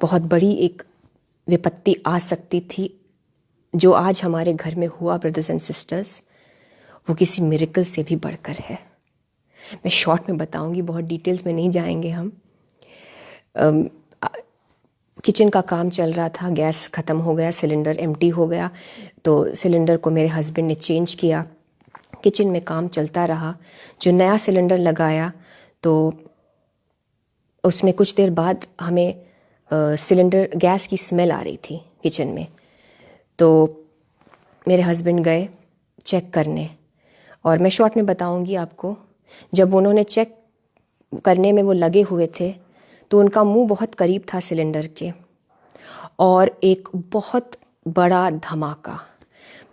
[SPEAKER 1] बहुत बड़ी एक विपत्ति आ सकती थी। जो आज हमारे घर में हुआ ब्रदर्स एंड सिस्टर्स, वो किसी मिरेकल से भी बढ़कर है। मैं शॉर्ट में बताऊंगी, बहुत डिटेल्स में नहीं जाएंगे हम। किचन का काम चल रहा था, गैस ख़त्म हो गया, सिलेंडर एम्प्टी हो गया, तो सिलेंडर को मेरे हस्बैंड ने चेंज किया। किचन में काम चलता रहा। जो नया सिलेंडर लगाया तो उसमें कुछ देर बाद हमें सिलेंडर, गैस की स्मेल आ रही थी किचन में। तो मेरे हस्बैंड गए चेक करने, और मैं शॉर्ट में बताऊंगी आपको। जब उन्होंने चेक करने में वो लगे हुए थे, तो उनका मुंह बहुत करीब था सिलेंडर के, और एक बहुत बड़ा धमाका,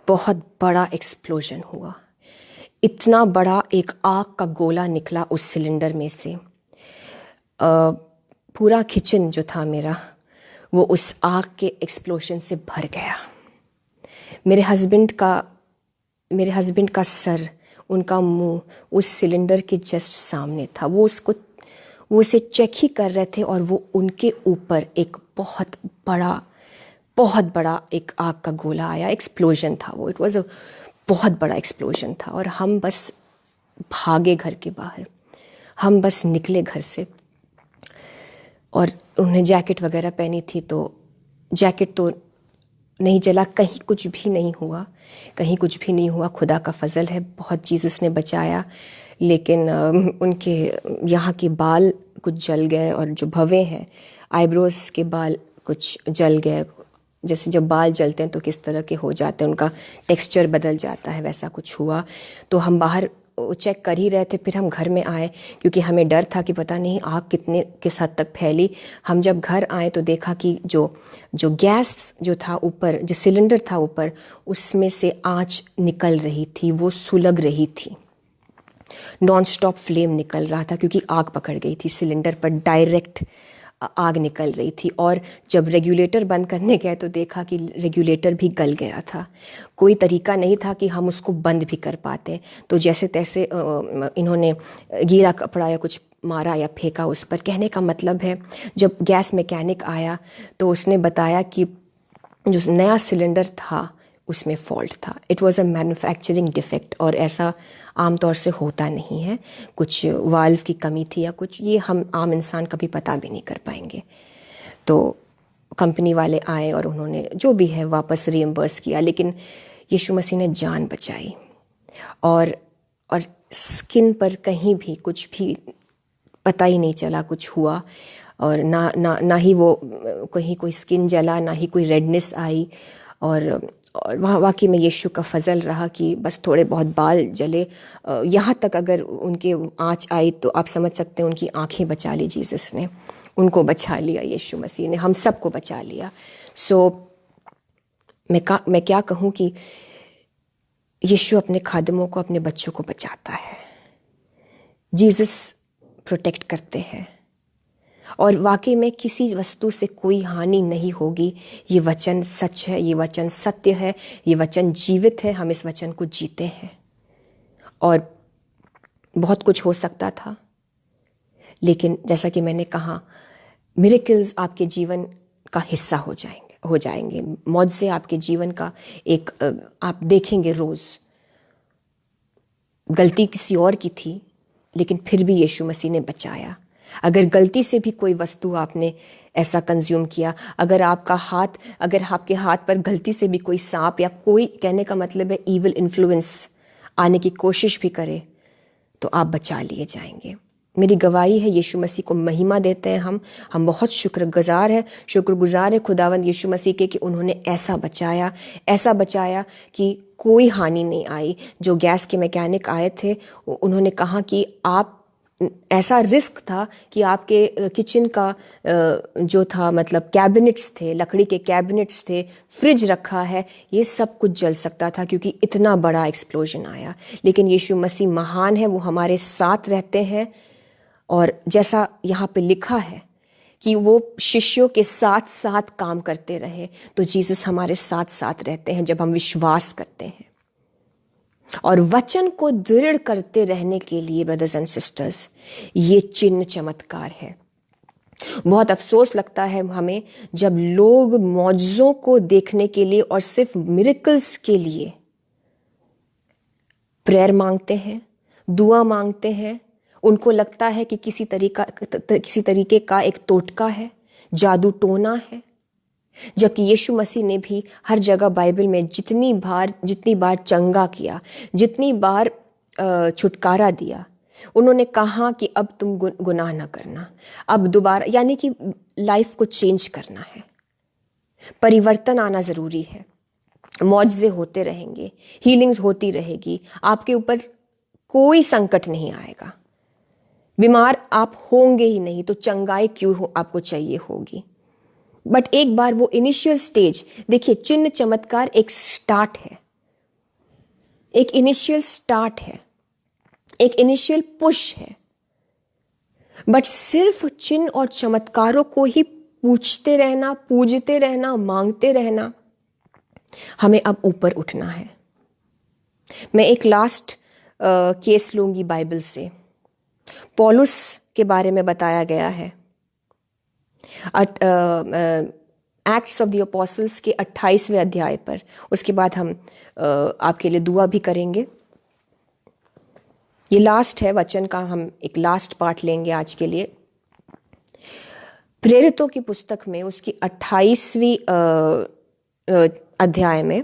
[SPEAKER 1] बहुत बड़ा एक्सप्लोजन हुआ। इतना बड़ा एक आग का गोला निकला उस सिलेंडर में से। पूरा किचन जो था मेरा, वो उस आग के एक्सप्लोजन से भर गया। मेरे हस्बैंड का सर, उनका मुंह उस सिलेंडर के जस्ट सामने था। वो उसे चेक ही कर रहे थे, और वो उनके ऊपर एक बहुत बड़ा एक आग का गोला आया। एक्सप्लोजन था वो, इट वाज अ बहुत बड़ा एक्सप्लोजन था। और हम बस भागे घर के बाहर, हम बस निकले घर से। और उन्हें जैकेट वगैरह पहनी थी, तो जैकेट तो नहीं जला, कहीं कुछ भी नहीं हुआ, कहीं कुछ भी नहीं हुआ। खुदा का फजल है, बहुत जीसस ने बचाया। लेकिन उनके यहाँ के बाल कुछ जल गए, और जो भवें हैं, आईब्रोज के बाल कुछ जल गए। जैसे जब बाल जलते हैं तो किस तरह के हो जाते हैं, उनका टेक्सचर बदल जाता है, वैसा कुछ हुआ। तो हम बाहर चेक कर ही रहे थे, फिर हम घर में आए, क्योंकि हमें डर था कि पता नहीं आग किस हद तक फैली। हम जब घर आए तो देखा कि जो गैस जो था ऊपर, जो सिलेंडर था ऊपर, उसमें से आंच निकल रही थी, वो सुलग रही थी, नॉन स्टॉप फ्लेम निकल रहा था, क्योंकि आग पकड़ गई थी सिलेंडर पर, डायरेक्ट आग निकल रही थी। और जब रेगुलेटर बंद करने गए तो देखा कि रेगुलेटर भी गल गया था। कोई तरीका नहीं था कि हम उसको बंद भी कर पाते। तो जैसे तैसे इन्होंने गीला कपड़ा या कुछ मारा या फेंका उस पर। कहने का मतलब है, जब गैस मैकेनिक आया तो उसने बताया कि जो नया सिलेंडर था उसमें फॉल्ट था। It was a manufacturing defect, और ऐसा आमतौर से होता नहीं है। कुछ वाल्व की कमी थी या कुछ, ये हम आम इंसान कभी पता भी नहीं कर पाएंगे। तो कंपनी वाले आए और उन्होंने जो भी है वापस रीइंबर्स किया, लेकिन यीशु मसीह ने जान बचाई। और स्किन पर कहीं भी कुछ भी पता ही नहीं चला कुछ हुआ, और ना ही वो कहीं कोई स्किन जला, ना ही कोई रेडनेस आई। और और वहाँ वाकई में यीशु का फजल रहा कि बस थोड़े बहुत बाल जले, यहाँ तक अगर उनके आँच आई तो आप समझ सकते हैं उनकी आँखें बचा ली जीसस ने, उनको बचा लिया यीशु मसीह ने, हम सबको बचा लिया। सो मैं क्या कहूँ कि यीशु अपने खादिमों को, अपने बच्चों को बचाता है, जीसस प्रोटेक्ट करते हैं, और वाकई में किसी वस्तु से कोई हानि नहीं होगी। ये वचन सच है, ये वचन सत्य है, ये वचन जीवित है, हम इस वचन को जीते हैं। और बहुत कुछ हो सकता था, लेकिन जैसा कि मैंने कहा, मिरेकल्स आपके जीवन का हिस्सा हो जाएंगे। मौजज़े आपके जीवन का एक आप देखेंगे रोज़। गलती किसी और की थी, लेकिन फिर भी यीशु मसीह ने बचाया। अगर गलती से भी कोई वस्तु आपने ऐसा कंज्यूम किया, अगर आपके हाथ पर गलती से भी कोई सांप या कोई, कहने का मतलब है ईविल इन्फ्लुएंस आने की कोशिश भी करे, तो आप बचा लिए जाएंगे। मेरी गवाही है, यीशु मसीह को महिमा देते हैं हम बहुत शुक्रगुजार है खुदावंद यीशु मसीह के कि उन्होंने ऐसा बचाया कि कोई हानि नहीं आई। जो गैस के मैकेनिक आए थे, उन्होंने कहा कि आप, ऐसा रिस्क था कि आपके किचन का जो था, मतलब कैबिनेट्स थे, लकड़ी के कैबिनेट्स थे, फ्रिज रखा है, ये सब कुछ जल सकता था क्योंकि इतना बड़ा एक्सप्लोजन आया। लेकिन यीशु मसीह महान है, वो हमारे साथ रहते हैं। और जैसा यहाँ पे लिखा है कि वो शिष्यों के साथ साथ काम करते रहे, तो जीसस हमारे साथ साथ रहते हैं जब हम विश्वास करते हैं। और वचन को दृढ़ करते रहने के लिए ब्रदर्स एंड सिस्टर्स, ये चिन्ह चमत्कार है। बहुत अफसोस लगता है हमें जब लोग मौजज़ों को देखने के लिए और सिर्फ मिरेकल्स के लिए प्रेयर मांगते हैं, दुआ मांगते हैं। उनको लगता है कि किसी तरीके का एक टोटका है, जादू टोना है। जबकि यीशु मसीह ने भी हर जगह बाइबल में जितनी बार चंगा किया, जितनी बार छुटकारा दिया, उन्होंने कहा कि अब तुम गुनाह ना करना, अब दोबारा, यानी कि लाइफ को चेंज करना है, परिवर्तन आना ज़रूरी है। मौजज़े होते रहेंगे, हीलिंग्स होती रहेगी, आपके ऊपर कोई संकट नहीं आएगा, बीमार आप होंगे ही नहीं, तो चंगाई क्यों आपको चाहिए होगी। बट एक बार वो इनिशियल स्टेज देखिए, चिन्ह चमत्कार एक स्टार्ट है, एक इनिशियल स्टार्ट है, एक इनिशियल पुश है। बट सिर्फ चिन्ह और चमत्कारों को ही पूजते रहना, मांगते रहना, हमें अब ऊपर उठना है। मैं एक लास्ट केस लूंगी बाइबल से। पौलुस के बारे में बताया गया है एक्ट्स ऑफ द अपोस्टल्स के 28वें अध्याय पर। उसके बाद हम आपके लिए दुआ भी करेंगे। ये लास्ट है वचन का, हम एक लास्ट पार्ट लेंगे आज के लिए। प्रेरितों की पुस्तक में उसकी 28वीं अध्याय में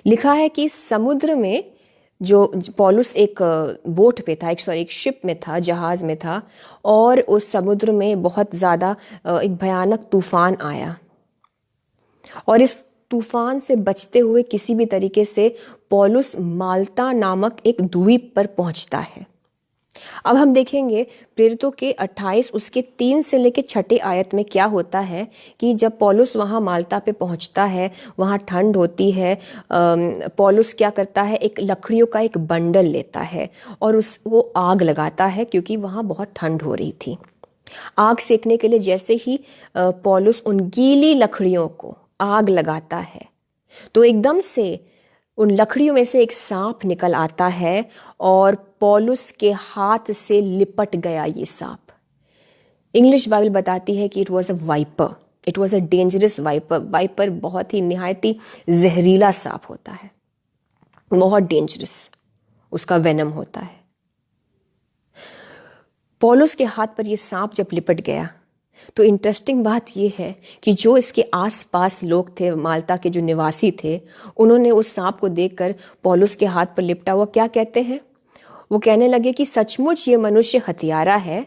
[SPEAKER 1] लिखा है कि समुद्र में जो पौलुस एक बोट पे था, एक शिप में था, जहाज में था, और उस समुद्र में बहुत ज़्यादा एक भयानक तूफान आया, और इस तूफान से बचते हुए किसी भी तरीके से पौलुस माल्टा नामक एक द्वीप पर पहुंचता है। अब हम देखेंगे प्रेरितों के 28 उसके 3 से लेकर 6 आयत में क्या होता है कि जब पौलुस वहाँ माल्टा पे पहुँचता है, वहाँ ठंड होती है, पौलुस क्या करता है, एक लकड़ियों का एक बंडल लेता है और वो आग लगाता है, क्योंकि वहाँ बहुत ठंड हो रही थी। आग सेकने के लिए जैसे ही पौलुस उन गीली लकड़ियों को आग लगाता है, तो एकदम से उन लकड़ियों में से एक सांप निकल आता है और पौलुस के हाथ से लिपट गया ये सांप। इंग्लिश बाइबल बताती है कि it was a viper, it was a dangerous viper. Viper बहुत ही निहायती जहरीला सांप होता है, बहुत डेंजरस उसका वेनम होता है। पौलुस के हाथ पर ये सांप जब लिपट गया, तो इंटरेस्टिंग बात यह है कि जो इसके आसपास लोग थे, माल्टा के जो निवासी थे, उन्होंने उस सांप को देखकर पौलुस के हाथ पर लिपटा हुआ क्या कहते हैं, वो कहने लगे कि सचमुच ये मनुष्य हत्यारा है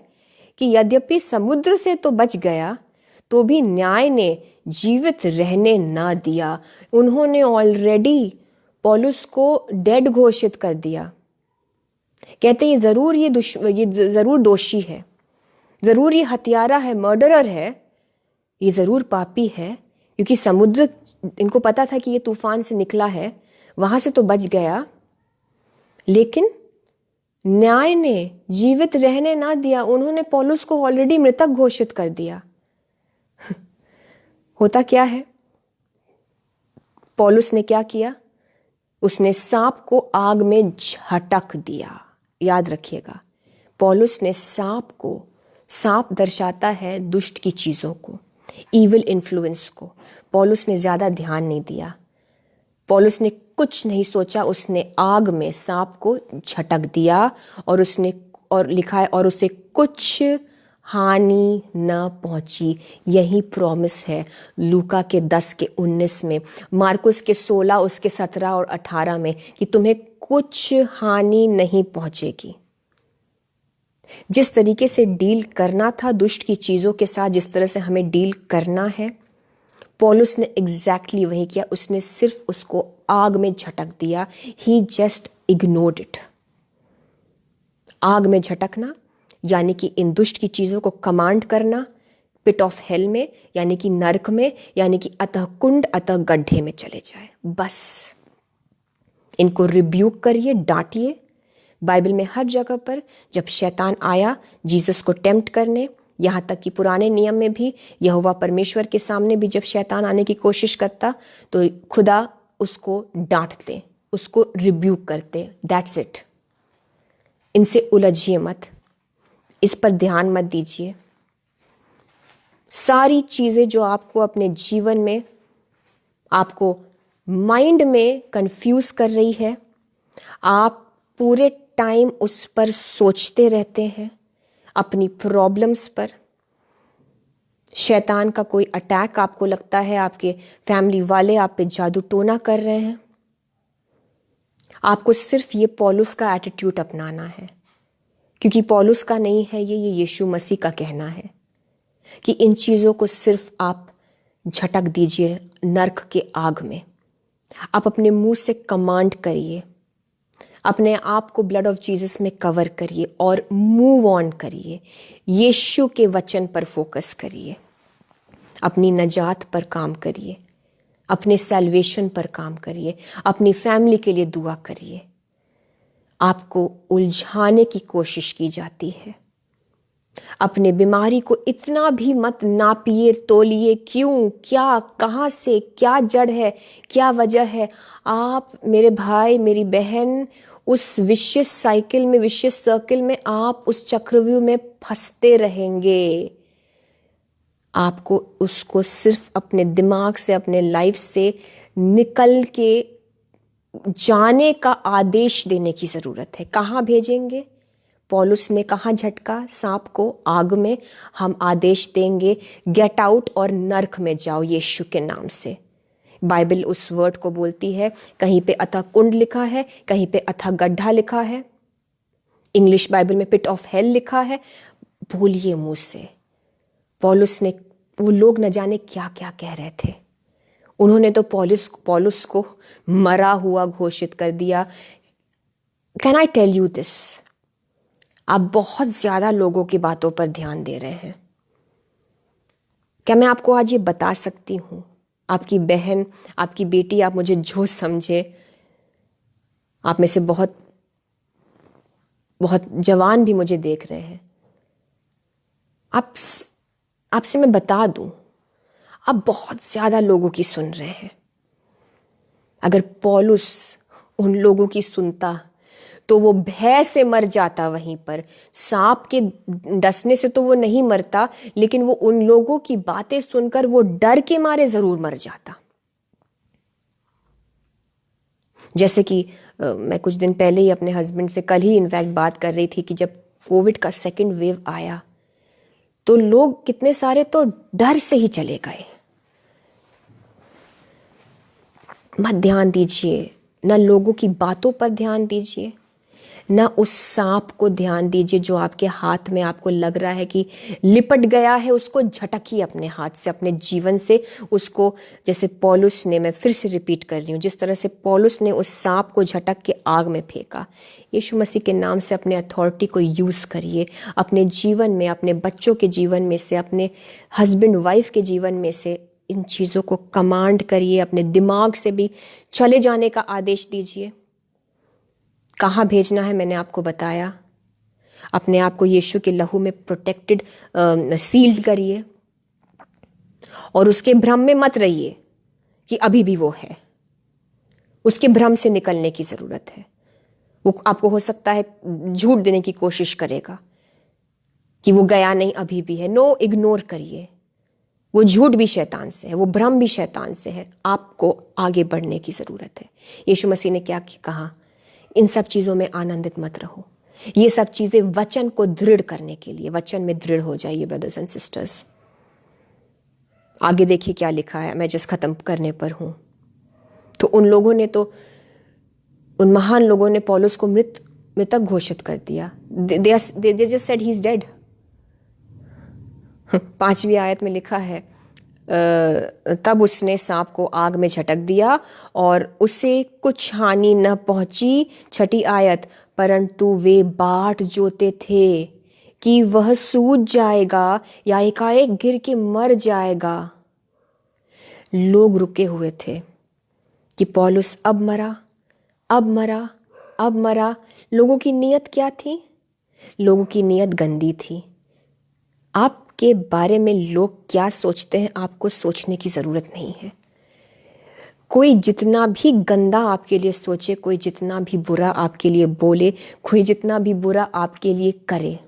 [SPEAKER 1] कि यद्यपि समुद्र से तो बच गया, तो भी न्याय ने जीवित रहने ना दिया। उन्होंने ऑलरेडी पौलुस को डेड घोषित कर दिया। कहते ये ज़रूर दोषी है, ज़रूर ये हत्यारा है, मर्डरर है, ये ज़रूर पापी है, क्योंकि समुद्र, इनको पता था कि ये तूफान से निकला है, वहाँ से तो बच गया, लेकिन न्याय ने जीवित रहने ना दिया। उन्होंने पौलुस को ऑलरेडी मृतक घोषित कर दिया। होता क्या है, पौलुस ने क्या किया? उसने सांप को आग में झटक दिया। याद रखिएगा, पौलुस ने सांप दर्शाता है दुष्ट की चीज़ों को, इविल इन्फ्लुएंस को। पौलुस ने ज़्यादा ध्यान नहीं दिया, पौलुस ने कुछ नहीं सोचा, उसने आग में सांप को झटक दिया और लिखा है और उसे कुछ हानि न पहुंची। यही प्रॉमिस है लूका के 10:19 में, मार्कुस के 16 उसके 17 और 18 में, कि तुम्हें कुछ हानि नहीं पहुंचेगी। जिस तरीके से डील करना था दुष्ट की चीज़ों के साथ, जिस तरह से हमें डील करना है, पौलुस ने एग्जैक्टली वही किया। उसने सिर्फ उसको आग में झटक दिया। ही जस्ट इग्नोर्ड इट। आग में झटकना यानी कि इन दुष्ट की चीज़ों को कमांड करना, पिट ऑफ हेल में, यानी कि नरक में, यानी कि अतः कुंड, अतः गड्ढे में चले जाए। बस इनको रिब्यूक करिए, डांटिए। बाइबल में हर जगह पर जब शैतान आया जीसस को टेम्प्ट करने, यहाँ तक कि पुराने नियम में भी यहोवा परमेश्वर के सामने भी जब शैतान आने की कोशिश करता तो खुदा उसको डांटते, उसको रिब्यूक करते। That's it. इनसे उलझिए मत, इस पर ध्यान मत दीजिए। सारी चीज़ें जो आपको अपने जीवन में, आपको माइंड में कंफ्यूज कर रही है, आप पूरे टाइम उस पर सोचते रहते हैं, अपनी प्रॉब्लम्स पर। शैतान का कोई अटैक आपको लगता है, आपके फैमिली वाले आप पे जादू टोना कर रहे हैं, आपको सिर्फ ये पौलुस का एटीट्यूड अपनाना है, क्योंकि पौलुस का नहीं है ये यीशु मसीह का कहना है कि इन चीज़ों को सिर्फ आप झटक दीजिए नर्क के आग में। आप अपने मुंह से कमांड करिए, अपने आप को ब्लड ऑफ जीसस में कवर करिए और मूव ऑन करिए। यीशु के वचन पर फोकस करिए, अपनी नजात पर काम करिए, अपने सैल्वेशन पर काम करिए, अपनी फैमिली के लिए दुआ करिए। आपको उलझाने की कोशिश की जाती है। अपने बीमारी को इतना भी मत नापिए तोलिए, क्यों, क्या, कहाँ से, क्या जड़ है, क्या वजह है। आप मेरे भाई मेरी बहन उस विशेष साइकिल में, विशेष सर्किल में, आप उस चक्रव्यूह में फंसते रहेंगे। आपको उसको सिर्फ अपने दिमाग से, अपने लाइफ से निकल के जाने का आदेश देने की जरूरत है। कहाँ भेजेंगे? पौलुस ने कहाँ झटका सांप को? आग में। हम आदेश देंगे गेट आउट और नर्क में जाओ यीशु के नाम से। बाइबल उस वर्ड को बोलती है, कहीं पे अथः कुंड लिखा है, कहीं पे अथः गड्ढा लिखा है, इंग्लिश बाइबल में पिट ऑफ हेल लिखा है। बोलिए मुंह से। पौलुस ने, वो लोग न जाने क्या क्या कह रहे थे, उन्होंने तो पौलुस को मरा हुआ घोषित कर दिया। Can I tell you this, आप बहुत ज्यादा लोगों की बातों पर ध्यान दे रहे हैं। क्या मैं आपको आज ये बता सकती हूं, आपकी बहन, आपकी बेटी, आप मुझे जो समझे, आप में से बहुत बहुत जवान भी मुझे देख रहे हैं, आपसे मैं बता दूं, आप बहुत ज्यादा लोगों की सुन रहे हैं। अगर पौलुस उन लोगों की सुनता तो वो भय से मर जाता वहीं पर। सांप के डसने से तो वो नहीं मरता, लेकिन वो उन लोगों की बातें सुनकर वो डर के मारे जरूर मर जाता। जैसे कि मैं कुछ दिन पहले ही अपने हस्बैंड से, कल ही इनफैक्ट बात कर रही थी कि जब कोविड का सेकेंड वेव आया तो लोग कितने सारे तो डर से ही चले गए। मत ध्यान दीजिए, न लोगों की बातों पर ध्यान दीजिए, ना उस सांप को ध्यान दीजिए जो आपके हाथ में आपको लग रहा है कि लिपट गया है, उसको झटकिए अपने हाथ से, अपने जीवन से उसको। जैसे पौलुस ने, मैं फिर से रिपीट कर रही हूँ, जिस तरह से पौलुस ने उस सांप को झटक के आग में फेंका, यीशु मसीह के नाम से अपने अथॉरिटी को यूज़ करिए अपने जीवन में, अपने बच्चों के जीवन में से, अपने हस्बैंड वाइफ के जीवन में से। इन चीज़ों को कमांड करिए, अपने दिमाग से भी चले जाने का आदेश दीजिए। कहाँ भेजना है मैंने आपको बताया। अपने आप को यीशु के लहू में प्रोटेक्टेड, सील्ड करिए और उसके भ्रम में मत रहिए कि अभी भी वो है। उसके भ्रम से निकलने की ज़रूरत है। वो आपको हो सकता है झूठ देने की कोशिश करेगा कि वो गया नहीं, अभी भी है। नो, इग्नोर करिए। वो झूठ भी शैतान से है, वो भ्रम भी शैतान से है। आपको आगे बढ़ने की ज़रूरत है। यीशु मसीह ने क्या कहा? इन सब चीज़ों में आनंदित मत रहो। ये सब चीज़ें वचन को दृढ़ करने के लिए, वचन में दृढ़ हो जाइए ब्रदर्स एंड सिस्टर्स। आगे देखिए क्या लिखा है, मैं जस्ट खत्म करने पर हूँ। तो उन लोगों ने तो, उन महान लोगों ने पौलुस को मृतक घोषित कर दिया। They just said he is dead. 5वीं आयत में लिखा है, तब उसने सांप को आग में झटक दिया और उसे कुछ हानि न पहुंची। 6ठी आयत, परंतु वे बाट जोते थे कि वह सूज जाएगा या एकाएक गिर के मर जाएगा। लोग रुके हुए थे कि पौलुस अब मरा, अब मरा, अब मरा। लोगों की नीयत क्या थी? लोगों की नीयत गंदी थी। आपके बारे में लोग क्या सोचते हैं, आपको सोचने की ज़रूरत नहीं है। कोई जितना भी गंदा आपके लिए सोचे, कोई जितना भी बुरा आपके लिए बोले, कोई जितना भी बुरा आपके लिए करे,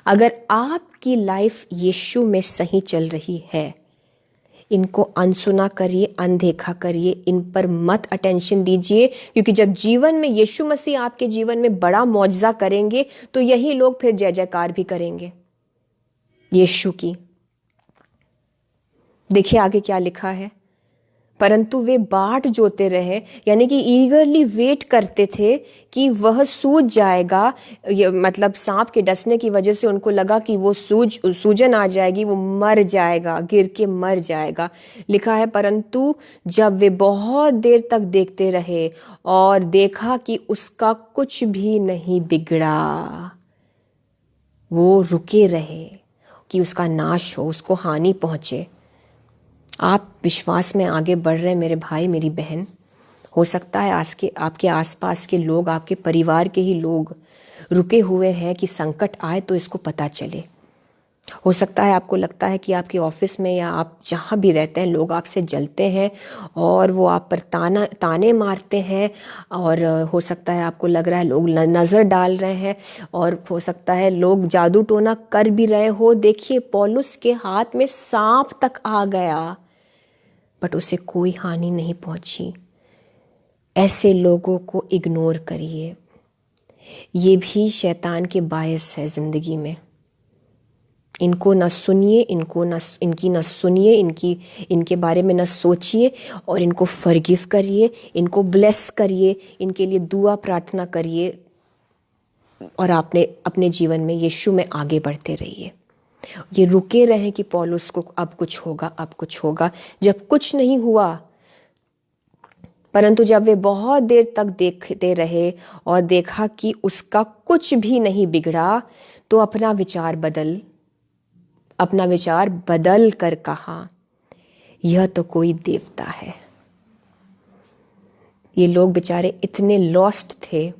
[SPEAKER 1] अगर आपकी लाइफ यीशु में सही चल रही है, इनको अनसुना करिए, अनदेखा करिए, इन पर मत अटेंशन दीजिए। क्योंकि जब जीवन में यीशु मसीह आपके जीवन में बड़ा मौजज़ा करेंगे तो यही लोग फिर जय जयकार भी करेंगे यीशु की। देखिए आगे क्या लिखा है, परंतु वे बाट जोते रहे, यानी कि ईगरली वेट करते थे कि वह सूज जाएगा। मतलब सांप के डसने की वजह से उनको लगा कि वो सूजन आ जाएगी, वो मर जाएगा, गिर के मर जाएगा। लिखा है, परंतु जब वे बहुत देर तक देखते रहे और देखा कि उसका कुछ भी नहीं बिगड़ा, वो रुके रहे कि उसका नाश हो, उसको हानि पहुंचे। आप विश्वास में आगे बढ़ रहे हैं मेरे भाई, मेरी बहन। हो सकता है आपके आसपास के लोग, आपके परिवार के ही लोग रुके हुए हैं कि संकट आए तो इसको पता चले। हो सकता है आपको लगता है कि आपके ऑफिस में या आप जहाँ भी रहते हैं लोग आपसे जलते हैं और वो आप पर ताने मारते हैं। और हो सकता है आपको लग रहा है लोग नज़र डाल रहे हैं, और हो सकता है लोग जादू टोना कर भी रहे हो। देखिए पौलुस के हाथ में सांप तक आ गया, बट उसे कोई हानि नहीं पहुंची। ऐसे लोगों को इग्नोर करिए। ये भी शैतान के बायस है ज़िंदगी में। इनको न सुनिए, इनकी न सुनिए, इनके बारे में न सोचिए, और इनको फॉरगिव करिए, इनको ब्लेस करिए, इनके लिए दुआ प्रार्थना करिए, और आपने अपने जीवन में यीशु में आगे बढ़ते रहिए। ये रुके रहें कि पौलुस को अब कुछ होगा, अब कुछ होगा। जब कुछ नहीं हुआ, परंतु जब वे बहुत देर तक देखते रहे और देखा कि उसका कुछ भी नहीं बिगड़ा, तो अपना विचार बदल कर कहा, यह तो कोई देवता है। ये लोग बेचारे इतने लॉस्ट थे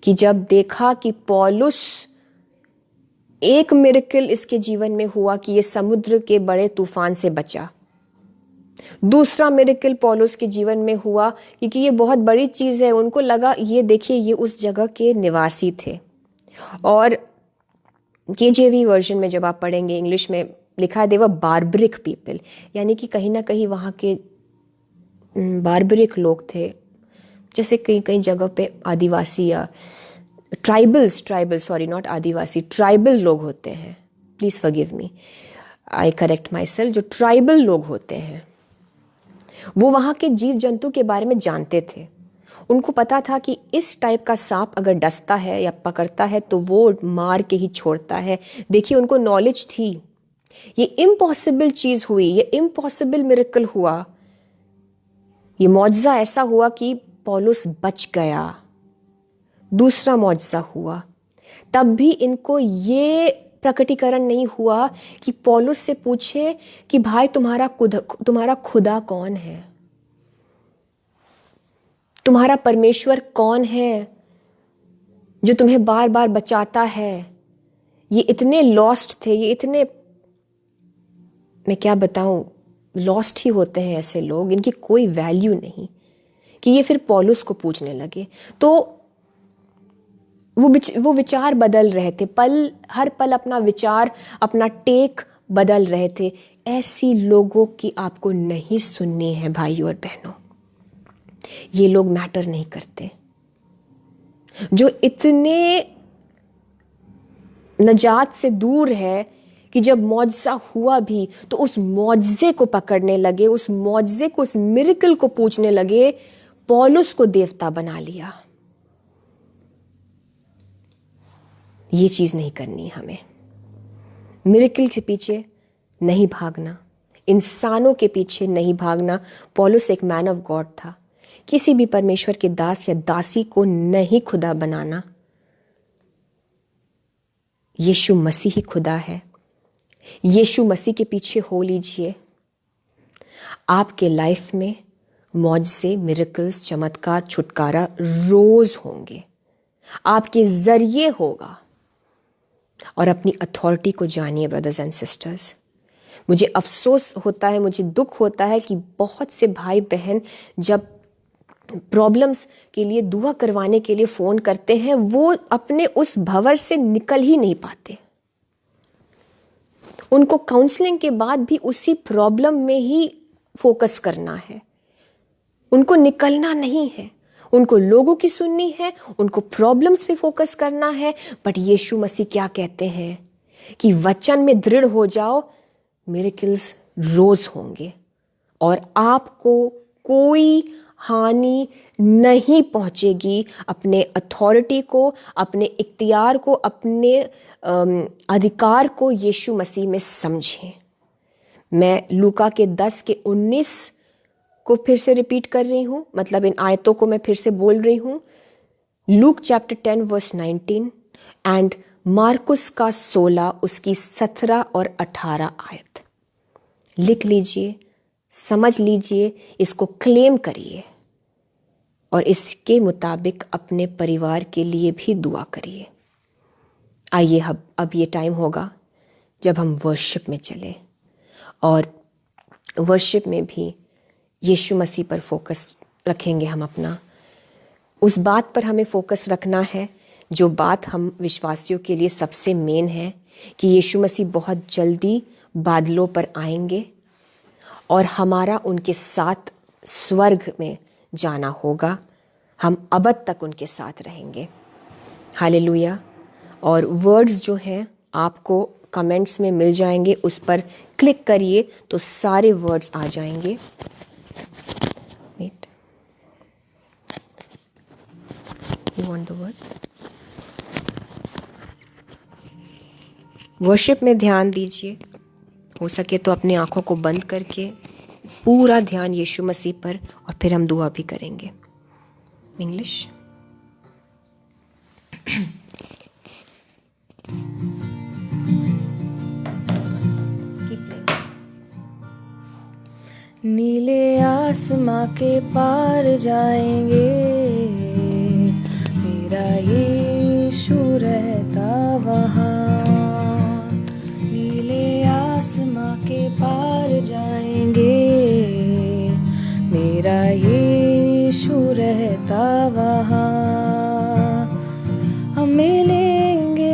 [SPEAKER 1] कि जब देखा कि पौलुस, एक मिरेकल इसके जीवन में हुआ कि ये समुद्र के बड़े तूफान से बचा। दूसरा मिरेकल पौलुस के जीवन में हुआ क्योंकि ये बहुत बड़ी चीज़ है। उनको लगा, ये देखिए ये उस जगह के निवासी थे। और केजेवी वर्जन में जब आप पढ़ेंगे, इंग्लिश में लिखा है, दे वर बार्बरिक पीपल, यानी कि कहीं ना कहीं वहाँ के बार्बरिक लोग थे। जैसे कई जगह पे आदिवासी या ट्राइबल लोग होते हैं। Please forgive me, I correct my self. जो ट्राइबल लोग होते हैं वो वहाँ के जीव जंतु के बारे में जानते थे। उनको पता था कि इस टाइप का सांप अगर डसता है या पकड़ता है तो वो मार के ही छोड़ता है। देखिए, उनको नॉलेज थी। ये इम्पॉसिबल चीज हुई, ये इम्पॉसिबल मिरेकल हुआ, ये मौजज़ा ऐसा हुआ कि पौलुस बच गया। दूसरा मौजज़ा हुआ, तब भी इनको ये प्रकटीकरण नहीं हुआ कि पौलुस से पूछे कि भाई तुम्हारा खुदा कौन है, तुम्हारा परमेश्वर कौन है जो तुम्हें बार बार बचाता है। ये इतने लॉस्ट थे, ये इतने, मैं क्या बताऊं, लॉस्ट ही होते हैं ऐसे लोग, इनकी कोई वैल्यू नहीं, कि ये फिर पौलुस को पूछने लगे। तो वो विचार बदल रहे थे, हर पल अपना विचार, अपना टेक बदल रहे थे। ऐसी लोगों की आपको नहीं सुननी है भाइयों और बहनों। ये लोग मैटर नहीं करते। जो इतने नजात से दूर है कि जब मौजज़ा हुआ भी तो उस मौजज़े को पकड़ने लगे, उस मौजज़े को, उस मिरेकल को पूछने लगे, पौलुस को देवता बना लिया। ये चीज नहीं करनी हमें। मिरेकल के पीछे नहीं भागना, इंसानों के पीछे नहीं भागना। पौलुस एक मैन ऑफ गॉड था। किसी भी परमेश्वर के दास या दासी को नहीं खुदा बनाना। यीशु मसीह ही खुदा है। यीशु मसीह के पीछे हो लीजिए। आपके लाइफ में मौजज़े, मिरेकल्स, चमत्कार, छुटकारा रोज होंगे, आपके जरिए होगा। और अपनी अथॉरिटी को जानिए ब्रदर्स एंड सिस्टर्स। मुझे अफसोस होता है, मुझे दुख होता है कि बहुत से भाई बहन जब प्रॉब्लम्स के लिए दुआ करवाने के लिए फ़ोन करते हैं, वो अपने उस भंवर से निकल ही नहीं पाते। उनको काउंसलिंग के बाद भी उसी प्रॉब्लम में ही फोकस करना है, उनको निकलना नहीं है। उनको लोगों की सुननी है, उनको प्रॉब्लम्स पे फोकस करना है। बट यीशु मसीह क्या कहते हैं कि वचन में दृढ़ हो जाओ, मिरेकल्स रोज होंगे और आपको कोई हानि नहीं पहुंचेगी। अपने अथॉरिटी को, अपने इख्तियार को, अपने अधिकार को यीशु मसीह में समझें। मैं लूका के 10 के 19 को फिर से रिपीट कर रही हूं, मतलब इन आयतों को मैं फिर से बोल रही हूं। Luke chapter 10 verse 19 and Markus का 16 उसकी 17 और 18 आयत। लिख लीजिए, समझ लीजिए, इसको क्लेम करिए और इसके मुताबिक अपने परिवार के लिए भी दुआ करिए। आइए अब ये टाइम होगा जब हम वर्शिप में चले और वर्शिप में भी यीशु मसीह पर फोकस रखेंगे। हम अपना उस बात पर हमें फोकस रखना है जो बात हम विश्वासियों के लिए सबसे मेन है, कि यीशु मसीह बहुत जल्दी बादलों पर आएंगे और हमारा उनके साथ स्वर्ग में जाना होगा। हम अबद तक उनके साथ रहेंगे। हालेलुया। और वर्ड्स जो हैं आपको कमेंट्स में मिल जाएंगे, उस पर क्लिक करिए तो सारे वर्ड्स आ जाएंगे। Wait. You want the words? Worship में ध्यान दीजिए। हो सके तो अपनी आंखों को बंद करके पूरा ध्यान यीशु मसीह पर, और फिर हम दुआ भी करेंगे। इंग्लिश।
[SPEAKER 2] नीले आसमां के पार जाएंगे, मेरा यीशु रहता वहाँ। नीले आसमां के पार जाएंगे, मेरा यीशु रहता वहाँ। हम मिलेंगे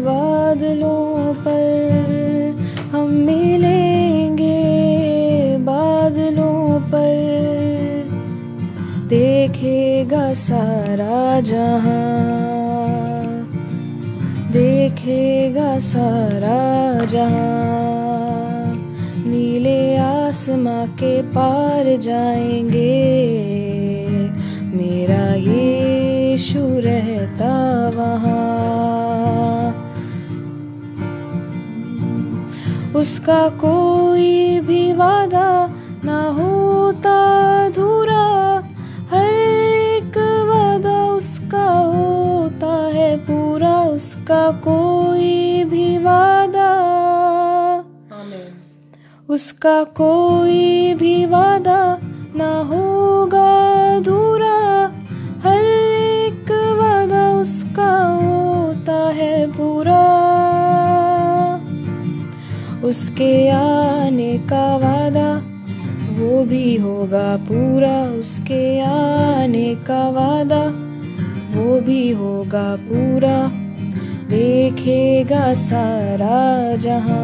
[SPEAKER 2] बादलों पर, हम मिलेंगे बादलों पर, देखेगा सारा जहां, देखेगा सारा जहां। नीले आसमां के पार जाएंगे, मेरा यीशु रहता वहाँ। उसका कोई भी वादा ना होता अधूरा, हर एक वादा उसका होता है पूरा। उसका कोई भी वादा, उसका कोई भी वादा ना होगा अधूरा, हर एक वादा उसका होता है पूरा। उसके आने का वादा वो भी होगा पूरा, उसके आने का वादा वो भी होगा पूरा। देखेगा सारा जहां,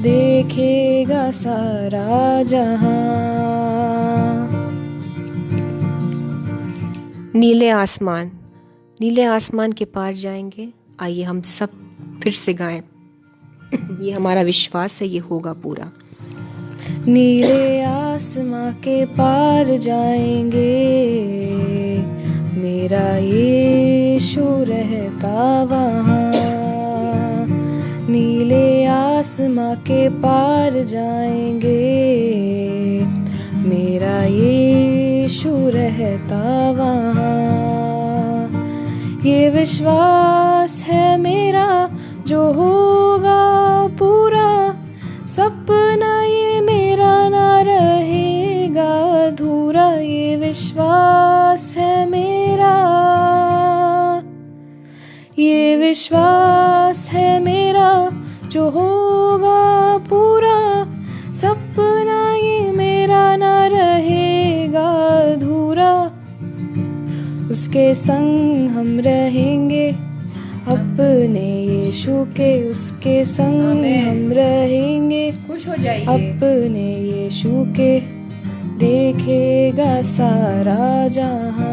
[SPEAKER 2] देखेगा सारा जहां।
[SPEAKER 1] नीले आसमान, नीले आसमान के पार जाएंगे। आइए हम सब फिर से गाएं। ये हमारा विश्वास है, ये होगा पूरा।
[SPEAKER 2] नीले आसमां के पार जाएंगे, मेरा यीशु रहता वहाँ। नीले आसमां के पार जाएंगे, मेरा यीशु रहता वहाँ। ये विश्वास है मेरा जो होगा पूरा, सपना ये मेरा ना रहेगा अधूरा। ये विश्वास है मेरा, ये विश्वास है मेरा जो होगा पूरा, सपना ये मेरा ना रहेगा अधूरा। उसके संग हम रहेंगे अपने यीशु के, उसके संग हम रहेंगे।
[SPEAKER 1] खुश हो जाइए
[SPEAKER 2] अपने यीशु के, देखेगा सारा जहां।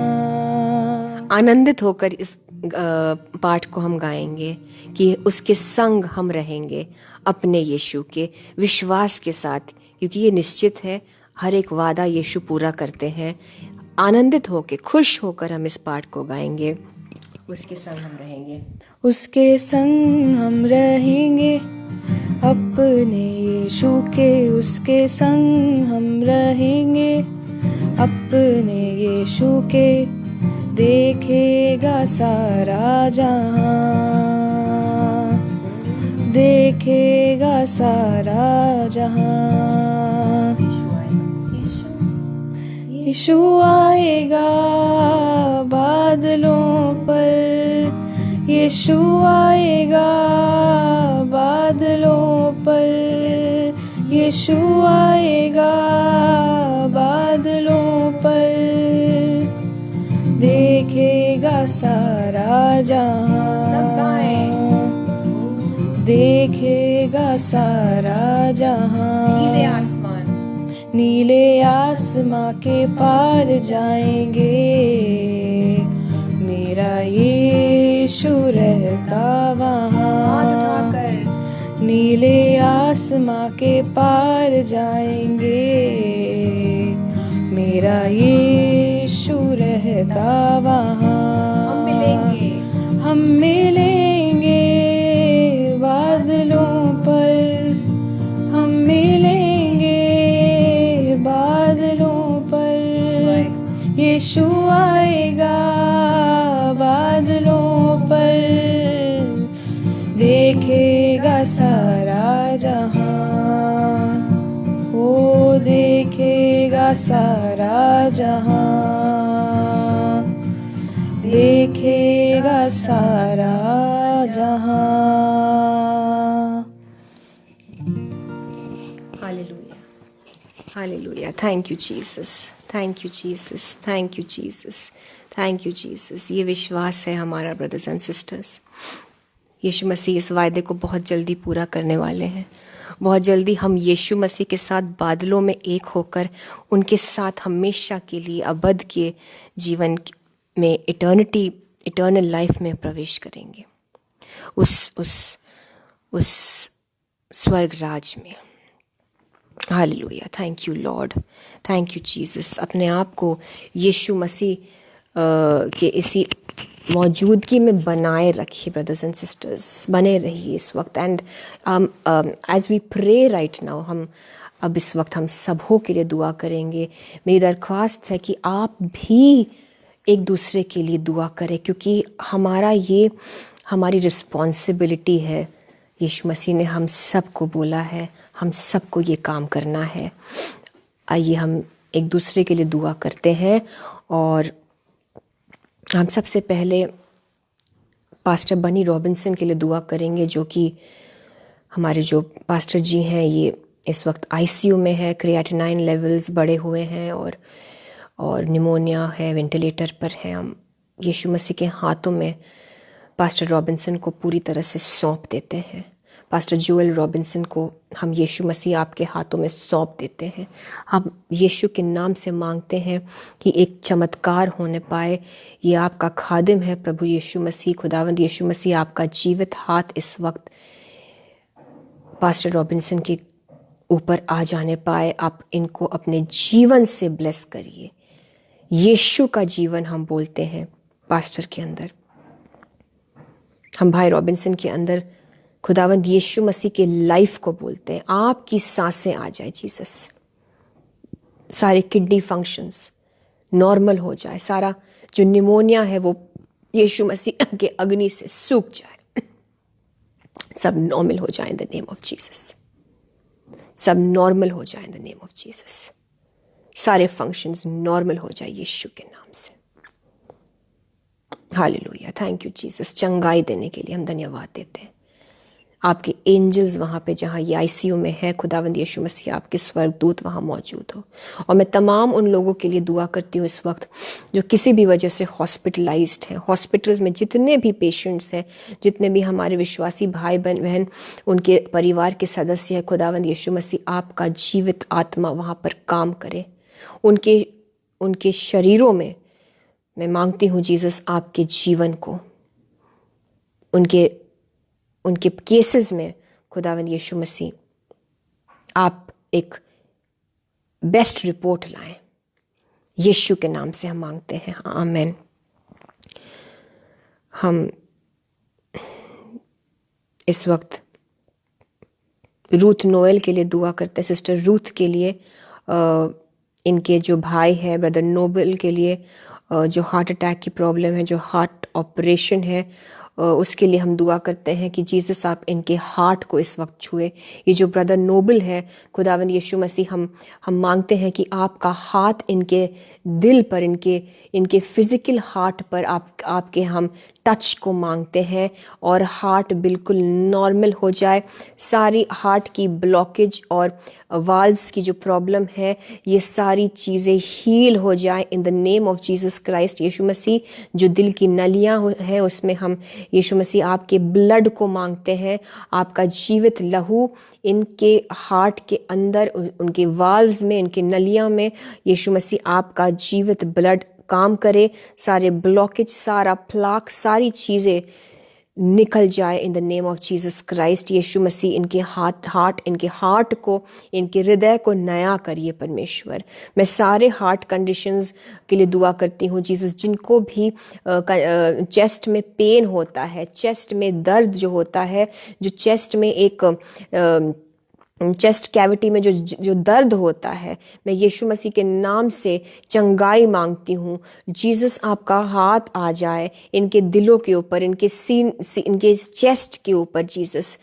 [SPEAKER 1] आनंदित होकर इस पाठ को हम गाएंगे कि उसके संग हम रहेंगे अपने यीशु के, विश्वास के साथ, क्योंकि ये निश्चित है हर एक वादा यीशु पूरा करते हैं। आनंदित होकर, खुश होकर हम इस पाठ को गाएंगे। उसके संग हम रहेंगे,
[SPEAKER 2] उसके संग हम रहेंगे अपने यीशु के, उसके संग हम रहेंगे अपने यीशु के। देखेगा सारा जहां, देखेगा सारा जहां। यीशु आएगा बादलों पर, यीशु आएगा बादलों पर, यीशु आएगा बादलों पर। देखेगा सारा जहां, देखेगा सारा जहां।
[SPEAKER 1] नीले आसमान,
[SPEAKER 2] नीले आसमां के पार जाएंगे, मेरा यीशु रहता वहाँ। नीले आसमां के पार जाएंगे, मेरा यीशु रहता वहाँ।
[SPEAKER 1] हम मिलेंगे,
[SPEAKER 2] हम मिलेंगे बादलों पर, हम मिलेंगे बादलों पर। यीशु आएगा बादलों पर, देखेगा सारा जहां, वो देखेगा सारा जहां, देखेगा सारा जहां।
[SPEAKER 1] Hallelujah, hallelujah. Thank you Jesus, thank you Jesus, thank you Jesus, thank you Jesus. ये विश्वास है हमारा ब्रदर्स एंड सिस्टर्स। यीशु मसीह इस वायदे को बहुत जल्दी पूरा करने वाले हैं। बहुत जल्दी हम यीशु मसीह के साथ बादलों में एक होकर उनके साथ हमेशा के लिए अबद के जीवन में इटर्नल लाइफ में प्रवेश करेंगे, उस स्वर्ग राज में। Hallelujah, thank you Lord, thank you Jesus. अपने आप को यीशु मसीह के इसी मौजूदगी में बनाए रखिए ब्रदर्स एंड सिस्टर्स, बने रहिए इस वक्त। And as we pray right now, हम अब इस वक्त हम सबों के लिए दुआ करेंगे। मेरी दरख्वास्त है कि आप भी एक दूसरे के लिए दुआ करें, क्योंकि हमारी रिस्पॉन्सिबिलिटी है। यीशु मसीह ने हम सबको बोला है, हम सबको ये काम करना है। आइए हम एक दूसरे के लिए दुआ करते हैं। और हम सबसे पहले पास्टर बनी रॉबिन्सन के लिए दुआ करेंगे, जो कि हमारे जो पास्टर जी हैं ये इस वक्त आईसीयू में है। क्रिएटिनाइन लेवल्स बढ़े हुए हैं और निमोनिया है, वेंटिलेटर पर हैं। हम यीशु मसीह के हाथों में पास्टर रॉबिन्सन को पूरी तरह से सौंप देते हैं। पास्टर जोएल रॉबिन्सन को हम यीशु मसीह आपके हाथों में सौंप देते हैं। हम यीशु के नाम से मांगते हैं कि एक चमत्कार होने पाए। ये आपका खादिम है प्रभु यीशु मसीह, खुदावंद यीशु मसीह, आपका जीवित हाथ इस वक्त पास्टर रॉबिन्सन के ऊपर आ जाने पाए। आप इनको अपने जीवन से ब्लेस करिए। यीशु का जीवन हम बोलते हैं पास्टर के अंदर, हम भाई रॉबिन्सन के अंदर खुदावंद यीशु मसीह के लाइफ को बोलते हैं। आपकी सांसें आ जाए जीसस, सारे किडनी फंक्शंस नॉर्मल हो जाए, सारा जो निमोनिया है वो यीशु मसीह के अग्नि से सूख जाए, सब नॉर्मल हो जाए in the name of Jesus. सब नॉर्मल हो जाए in the name of Jesus. सारे फंक्शंस नॉर्मल हो जाए यीशु के नाम से। Hallelujah, thank you Jesus. चंगाई देने के लिए हम धन्यवाद देते हैं। आपके एंजल्स वहाँ पे जहाँ ये आईसीयू में है, खुदावंद यीशु मसीह आपके स्वर्गदूत वहाँ मौजूद हो। और मैं तमाम उन लोगों के लिए दुआ करती हूँ इस वक्त जो किसी भी वजह से हॉस्पिटलाइज्ड हैं। हॉस्पिटल्स में जितने भी पेशेंट्स हैं, जितने भी हमारे विश्वासी भाई बहन उनके परिवार के सदस्य हैं, खुदावंद यीशु मसीह आपका जीवित आत्मा वहाँ पर काम करे। उनके शरीरों में मैं मांगती हूँ जीसस आपके जीवन को, उनके केसेस में खुदावंद यीशु मसीह आप एक बेस्ट रिपोर्ट लाएं। यीशु के नाम से हम मांगते हैं, आमीन। हम इस वक्त रूथ नोएल के लिए दुआ करते हैं, सिस्टर रूथ के लिए। इनके जो भाई है ब्रदर नोबल के लिए जो हार्ट अटैक की प्रॉब्लम है, जो हार्ट ऑपरेशन है, उसके लिए हम दुआ करते हैं कि जीसस आप इनके हार्ट को इस वक्त छुए। ये जो ब्रदर नोबल है, खुदावंद यीशु मसीह, हम मांगते हैं कि आपका हाथ इनके दिल पर, इनके फिजिकल हार्ट पर आपके हम टच को मांगते हैं और हार्ट बिल्कुल नॉर्मल हो जाए। सारी हार्ट की ब्लॉकेज और वाल्व्स की जो प्रॉब्लम है, ये सारी चीज़ें हील हो जाए in the name of Jesus Christ. यीशु मसीह, जो दिल की नलियाँ हैं उसमें हम यीशु मसीह आपके ब्लड को मांगते हैं। आपका जीवित लहू इनके हार्ट के अंदर, उनके वाल्व्स में, इनके नलियाँ में यीशु मसीह आपका जीवित ब्लड काम करे। सारे ब्लॉकेज, सारा प्लाक, सारी चीज़ें निकल जाए in the name of Jesus Christ. यीशु मसीह इनके हार्ट को, इनके हृदय को नया करिए परमेश्वर। मैं सारे हार्ट कंडीशंस के लिए दुआ करती हूँ जीसस, जिनको भी चेस्ट में पेन होता है, चेस्ट में दर्द जो होता है, जो चेस्ट में एक चेस्ट कैविटी में जो दर्द होता है, मैं यीशु मसीह के नाम से चंगाई मांगती हूँ। जीसस आपका हाथ आ जाए इनके दिलों के ऊपर, इनके चेस्ट के ऊपर। जीसस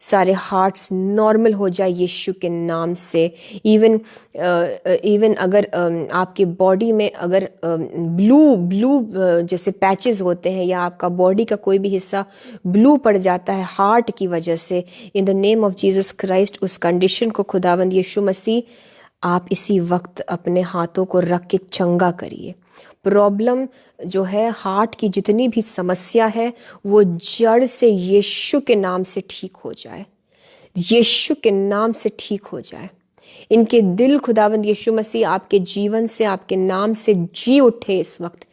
[SPEAKER 1] सारे हार्ट्स नॉर्मल हो जाए यीशु के नाम से। इवन अगर आपके बॉडी में अगर ब्लू जैसे पैचेस होते हैं, या आपका बॉडी का कोई भी हिस्सा ब्लू पड़ जाता है हार्ट की वजह से, इन the name of Jesus Christ उस कंडीशन को खुदावंद यीशु मसीह आप इसी वक्त अपने हाथों को रख के चंगा करिए। प्रॉब्लम जो है, हार्ट की जितनी भी समस्या है, वो जड़ से यीशु के नाम से ठीक हो जाए, यीशु के नाम से ठीक हो जाए। इनके दिल खुदावंद यीशु मसीह आपके जीवन से, आपके नाम से जी उठे इस वक्त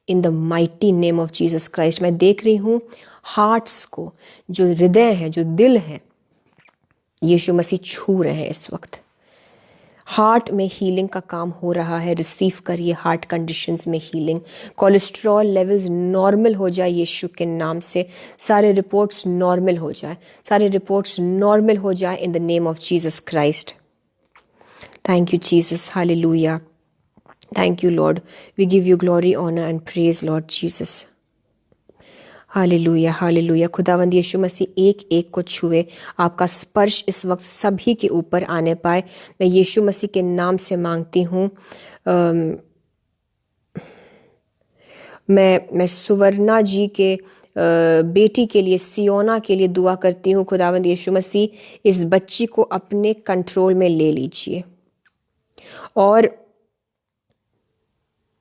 [SPEAKER 1] इन the mighty name of Jesus Christ. मैं देख रही हूँ हार्ट्स को, जो हृदय है, जो दिल है, यीशु मसीह छू रहे हैं इस वक्त। हार्ट में हीलिंग का काम हो रहा है, रिसीव करिए हार्ट कंडीशंस में हीलिंग। कोलेस्ट्रॉल लेवल्स नॉर्मल हो जाए यीशु के नाम से, सारे रिपोर्ट्स नॉर्मल हो जाए, सारे रिपोर्ट्स नॉर्मल हो जाए in the name of Jesus Christ. Thank you Jesus, hallelujah. Thank you Lord, we give you glory, honour and praise Lord Jesus. Hallelujah, hallelujah. खुदावंद यीशु मसीह एक एक को छुए, आपका स्पर्श इस वक्त सभी के ऊपर आने पाए। मैं यीशु मसीह के नाम से मांगती हूँ। मैं सुवर्णा जी के बेटी के लिए, सियोना के लिए दुआ करती हूँ। खुदावंद यीशु मसीह इस बच्ची को अपने कंट्रोल में ले लीजिए, और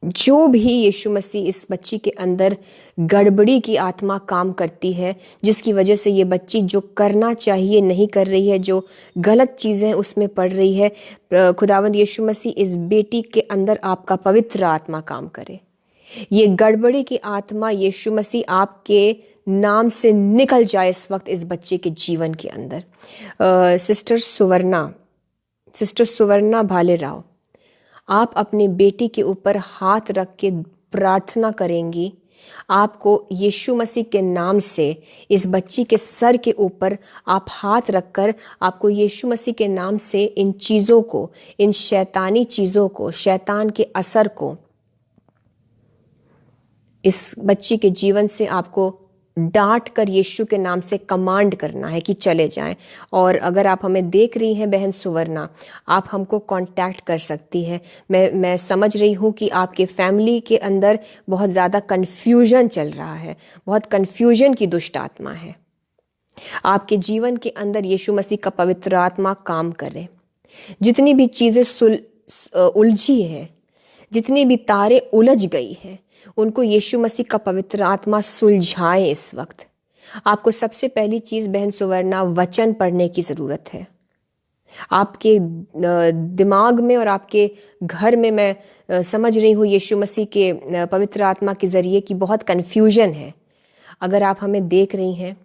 [SPEAKER 1] जो भी यीशु मसीह इस बच्ची के अंदर गड़बड़ी की आत्मा काम करती है, जिसकी वजह से ये बच्ची जो करना चाहिए नहीं कर रही है, जो गलत चीज़ें उसमें पड़ रही है, खुदावंद यीशु मसीह इस बेटी के अंदर आपका पवित्र आत्मा काम करे। ये गड़बड़ी की आत्मा यीशु मसीह आपके नाम से निकल जाए इस वक्त इस बच्चे के जीवन के अंदर। सिस्टर सुवर्णा भाले राव, आप अपनी बेटी के ऊपर हाथ रख के प्रार्थना करेंगी। आपको यीशु मसीह के नाम से इस बच्ची के सर के ऊपर आप हाथ रखकर, आपको यीशु मसीह के नाम से इन चीज़ों को, इन शैतानी चीज़ों को, शैतान के असर को इस बच्ची के जीवन से आपको डांट कर यीशु के नाम से कमांड करना है कि चले जाएं। और अगर आप हमें देख रही हैं बहन सुवर्णा, आप हमको कांटेक्ट कर सकती हैं। मैं समझ रही हूँ कि आपके फैमिली के अंदर बहुत ज़्यादा कन्फ्यूजन चल रहा है, बहुत कन्फ्यूजन की दुष्ट आत्मा है। आपके जीवन के अंदर यीशु मसीह का पवित्र आत्मा काम करे। जितनी भी चीज़ें उलझी है, जितनी भी तारे उलझ गई हैं, उनको यीशु मसीह का पवित्र आत्मा सुलझाए इस वक्त। आपको सबसे पहली चीज़ बहन सुवर्णा वचन पढ़ने की ज़रूरत है। आपके दिमाग में और आपके घर में मैं समझ रही हूँ यीशु मसीह के पवित्र आत्मा के ज़रिए की बहुत कन्फ्यूजन है। अगर आप हमें देख रही हैं,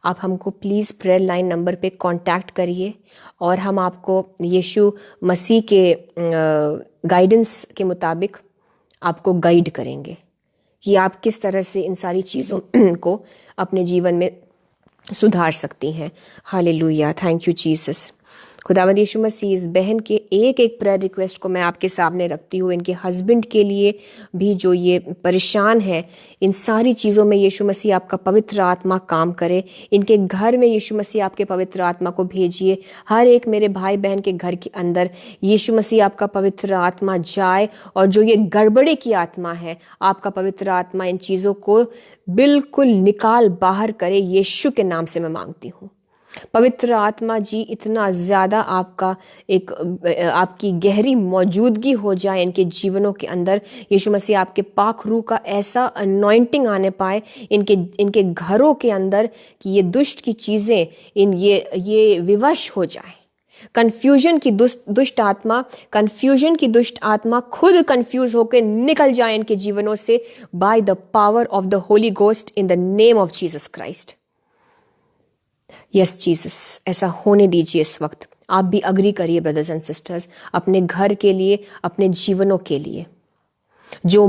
[SPEAKER 1] आप हमको प्लीज़ प्रेयर लाइन नंबर पे कांटेक्ट करिए, और हम आपको यीशु मसीह के गाइडेंस के मुताबिक आपको गाइड करेंगे कि आप किस तरह से इन सारी चीज़ों को अपने जीवन में सुधार सकती हैं। Hallelujah, thank you Jesus. खुदावंद यीशु मसीह इस बहन के एक एक प्रेयर रिक्वेस्ट को मैं आपके सामने रखती हूँ। इनके हस्बैंड के लिए भी जो ये परेशान है, इन सारी चीज़ों में यीशु मसीह आपका पवित्र आत्मा काम करे। इनके घर में यीशु मसीह आपके पवित्र आत्मा को भेजिए। हर एक मेरे भाई बहन के घर के अंदर यीशु मसीह आपका पवित्र आत्मा जाए, और जो ये गड़बड़ी की आत्मा है, आपका पवित्र आत्मा इन चीज़ों को बिल्कुल निकाल बाहर करे। यीशु के नाम से मैं मांगती हूँ। पवित्र आत्मा जी, इतना ज़्यादा आपकी गहरी मौजूदगी हो जाए इनके जीवनों के अंदर। यीशु मसीह आपके पाक रूह का ऐसा अनॉइंटिंग आने पाए इनके घरों के अंदर कि ये दुष्ट की चीज़ें ये विवश हो जाए। कंफ्यूजन की दुष्ट आत्मा खुद कंफ्यूज होकर निकल जाए इनके जीवनों से, by the power of the Holi ghost in the name of Jesus Christ. Yes Jesus, ऐसा होने दीजिए इस वक्त। आप भी अग्री करिए ब्रदर्स एंड सिस्टर्स, अपने घर के लिए, अपने जीवनों के लिए। जो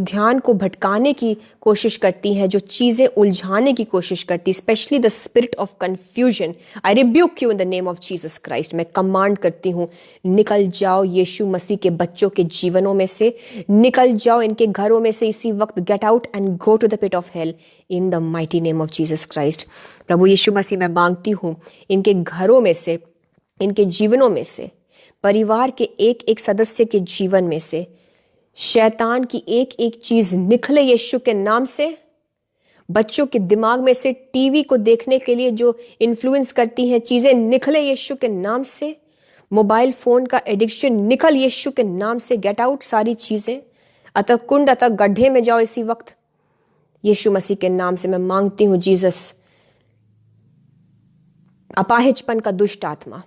[SPEAKER 1] ध्यान को भटकाने की कोशिश करती हैं, जो चीज़ें उलझाने की कोशिश करती, specially the spirit of confusion, I rebuke you in the name of Jesus Christ. मैं कमांड करती हूँ, निकल जाओ यीशु मसीह के बच्चों के जीवनों में से, निकल जाओ इनके घरों में से इसी वक्त। Get out and go to the pit of hell in the mighty name of Jesus Christ. प्रभु यीशु मसीह, मैं मांगती हूँ इनके घरों में से, इनके जीवनों में से, परिवार के एक एक सदस्य के जीवन में से शैतान की एक एक चीज निकले यीशु के नाम से। बच्चों के दिमाग में से टीवी को देखने के लिए जो इन्फ्लुएंस करती हैं चीजें निकले यीशु के नाम से। मोबाइल फोन का एडिक्शन निकल यीशु के नाम से। गेट आउट सारी चीजें, अतः कुंड अतः गड्ढे में जाओ इसी वक्त यीशु मसीह के नाम से। मैं मांगती हूं जीसस, अपाहिजपन का दुष्ट आत्मा,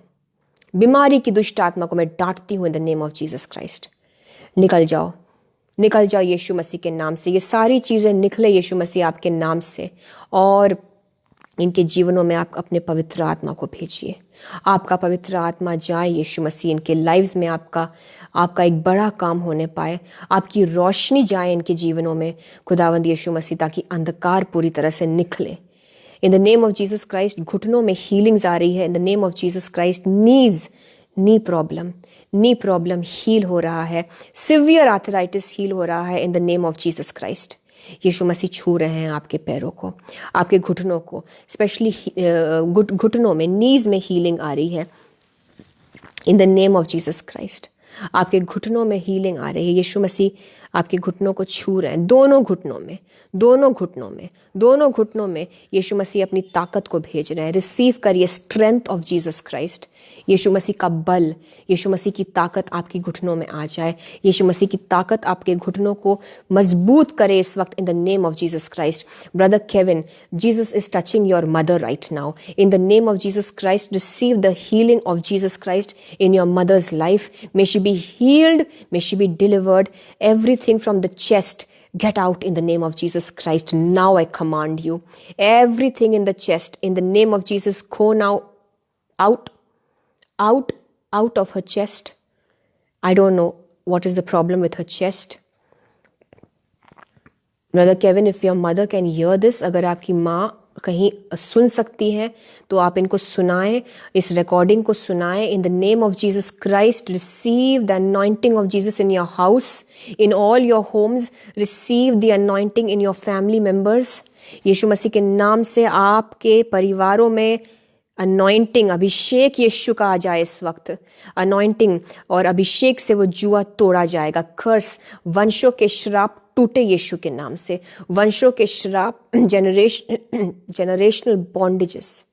[SPEAKER 1] बीमारी की दुष्ट आत्मा को मैं डांटती हूं इन the name of Jesus Christ. निकल जाओ, निकल जाओ यीशु मसीह के नाम से। ये सारी चीज़ें निकले यीशु मसीह आपके नाम से। और इनके जीवनों में आप अपने पवित्र आत्मा को भेजिए। आपका पवित्र आत्मा जाए यीशु मसीह इनके लाइव्स में, आपका एक बड़ा काम होने पाए, आपकी रोशनी जाए इनके जीवनों में खुदावंद यीशु मसीह, ताकि अंधकार पूरी तरह से निकले। In the name of Jesus Christ घुटनों में हीलिंग्स आ रही है। In the name of Jesus Christ knee problem heal हो रहा है। सिवियर आर्थराइटिस हील हो रहा है in the name of Jesus Christ. यीशु मसीह छू रहे हैं आपके पैरों को, आपके घुटनों को, स्पेशली घुटनों में, नीज में हीलिंग आ रही है in the name of Jesus Christ. आपके घुटनों में हीलिंग आ रही है। यीशु मसीह आपके घुटनों को छू रहे हैं, दोनों घुटनों में यीशु मसीह अपनी ताकत को भेज रहे हैं। रिसीव करिए स्ट्रेंथ ऑफ जीसस क्राइस्ट। यीशु मसीह का बल, यीशु मसीह की ताकत आपकी घुटनों में आ जाए। यीशु मसीह की ताकत आपके घुटनों को मजबूत करे इस वक्त इन the name of Jesus Christ. Brother Kevin, Jesus is touching your mother right now in the name of Jesus Christ. Receive the healing of Jesus Christ in your mother's life. May she be healed, may she be delivered. Everything from the chest, get out in the name of Jesus Christ. Now I command you. Everything in the chest, in the name of Jesus, go now out of her chest. I don't know what is the problem with her chest. Brother Kevin, if your mother can hear this, अगर आपकी माँ कहीं सुन सकती हैं तो आप इनको सुनाएं, इस रिकॉर्डिंग को सुनाएं। In the name of Jesus Christ, receive the anointing of Jesus in your house, in all your homes. Receive the anointing in your family members. यीशु मसीह के नाम से आपके परिवारों में अनॉइंटिंग, अभिषेक यीशु का आ जाए इस वक्त। अनॉइंटिंग और अभिषेक से वो जुआ तोड़ा जाएगा। कर्स, वंशों के श्राप टूटे यीशु के नाम से। वंशों के श्राप, जनरेशनल बॉन्डेजेस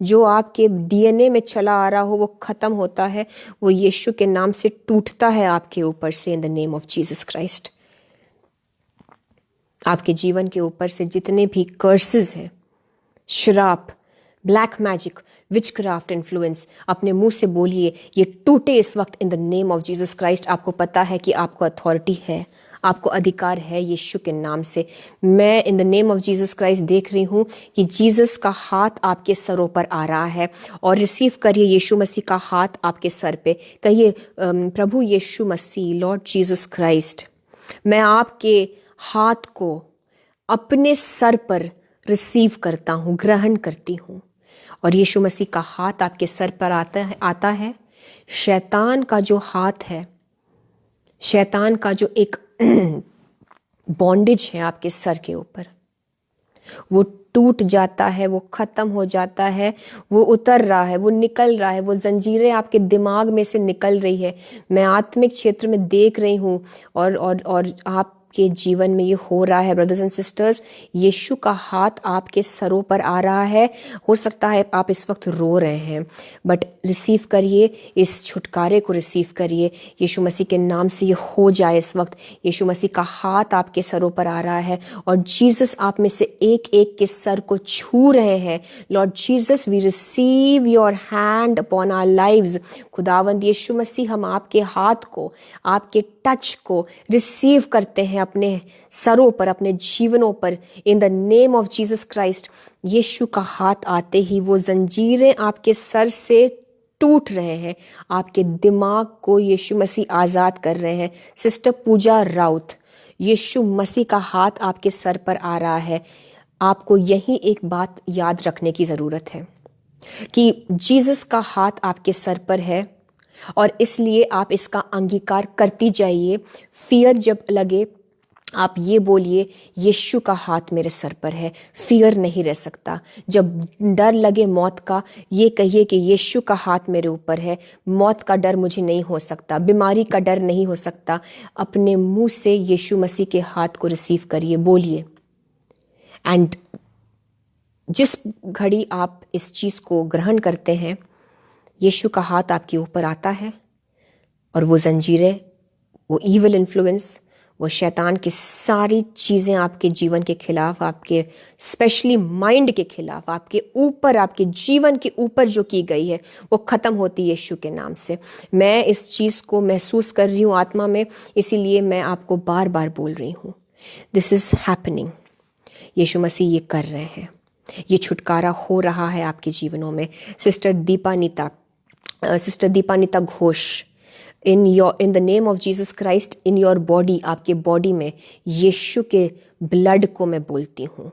[SPEAKER 1] जो आपके डीएनए में चला आ रहा हो, वो खत्म होता है, वो यीशु के नाम से टूटता है आपके ऊपर से इन the name of Jesus Christ. आपके जीवन के ऊपर से जितने भी कर्सेस हैं, श्राप, ब्लैक मैजिक, विचक्राफ्ट इन्फ्लुएंस, अपने मुंह से बोलिए, ये टूटे इस वक्त इन the name of Jesus Christ. आपको पता है कि आपको अथॉरिटी है, आपको अधिकार है यीशु के नाम से। मैं इन the name of Jesus Christ देख रही हूँ कि जीसस का हाथ आपके सरों पर आ रहा है, और रिसीव करिए यीशु मसीह का हाथ आपके सर पे। कहिए, प्रभु यीशु मसीह, लॉर्ड जीसस क्राइस्ट, मैं आपके हाथ को अपने सर पर रिसीव करता हूँ, ग्रहण करती हूँ। और यीशु मसीह का हाथ आपके सर पर आता है। शैतान का जो हाथ है, शैतान का जो एक बॉन्डेज है आपके सर के ऊपर, वो टूट जाता है, वो खत्म हो जाता है, वो उतर रहा है, वो निकल रहा है, वो जंजीरें आपके दिमाग में से निकल रही है। मैं आत्मिक क्षेत्र में देख रही हूँ और आप के जीवन में ये हो रहा है। ब्रदर्स एंड सिस्टर्स, यीशु का हाथ आपके सरों पर आ रहा है। हो सकता है आप इस वक्त रो रहे हैं, बट रिसीव करिए, इस छुटकारे को रिसीव करिए। यीशु मसीह के नाम से ये हो जाए इस वक्त। यीशु मसीह का हाथ आपके सरों पर आ रहा है और जीसस आप में से एक एक के सर को छू रहे हैं। Lord Jesus, we receive your hand upon our lives. खुदावंद यीशु मसीह, हम आपके हाथ को, आपके टच को रिसीव करते हैं अपने सरों पर, अपने जीवनों पर, in the name of Jesus Christ. यीशु का हाथ आते ही वो जंजीरें आपके सर से टूट रहे हैं, आपके दिमाग को यीशु मसीह आजाद कर रहे हैं। सिस्टर पूजा राउत, यीशु मसीह का हाथ आपके सर पर आ रहा है। आपको यही एक बात याद रखने की जरूरत है कि जीसस का हाथ आपके सर पर है, और इसलिए आप इसका अंगीकार करती जाइए। फियर जब लगे, आप ये बोलिए, यीशु का हाथ मेरे सर पर है, फियर नहीं रह सकता। जब डर लगे मौत का, ये कहिए कि यीशु का हाथ मेरे ऊपर है, मौत का डर मुझे नहीं हो सकता, बीमारी का डर नहीं हो सकता। अपने मुंह से यीशु मसीह के हाथ को रिसीव करिए, बोलिए। एंड जिस घड़ी आप इस चीज़ को ग्रहण करते हैं, यीशु का हाथ आपके ऊपर आता है और वो जंजीरें, वो ईविल इन्फ्लुएंस, वो शैतान की सारी चीज़ें आपके जीवन के खिलाफ, आपके स्पेशली माइंड के खिलाफ, आपके ऊपर, आपके जीवन के ऊपर जो की गई है, वो ख़त्म होती है यीशु के नाम से। मैं इस चीज़ को महसूस कर रही हूँ आत्मा में, इसीलिए मैं आपको बार बार बोल रही हूँ, दिस इज़ हैपनिंग। यीशु मसीह ये कर रहे हैं। ये छुटकारा हो रहा है आपके जीवनों में। Sister Dipanita Ghosh, in the name of Jesus Christ, in your body, आपके बॉडी में यीशु के ब्लड को मैं बोलती हूँ।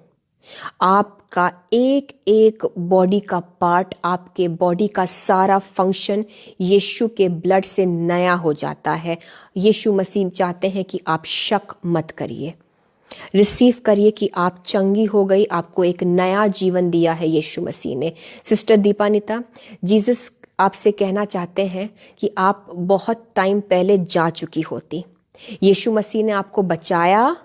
[SPEAKER 1] आपका एक एक बॉडी का पार्ट, आपके बॉडी का सारा फंक्शन यीशु के ब्लड से नया हो जाता है। यीशु मसीह चाहते हैं कि आप शक मत करिए, रिसीव करिए कि आप चंगी हो गई, आपको एक नया जीवन दिया है यीशु मसीह ने। सिस्टर दीपानिता, जीसस आपसे कहना चाहते हैं कि आप बहुत टाइम पहले जा चुकी होती। यीशु मसीह ने आपको बचाया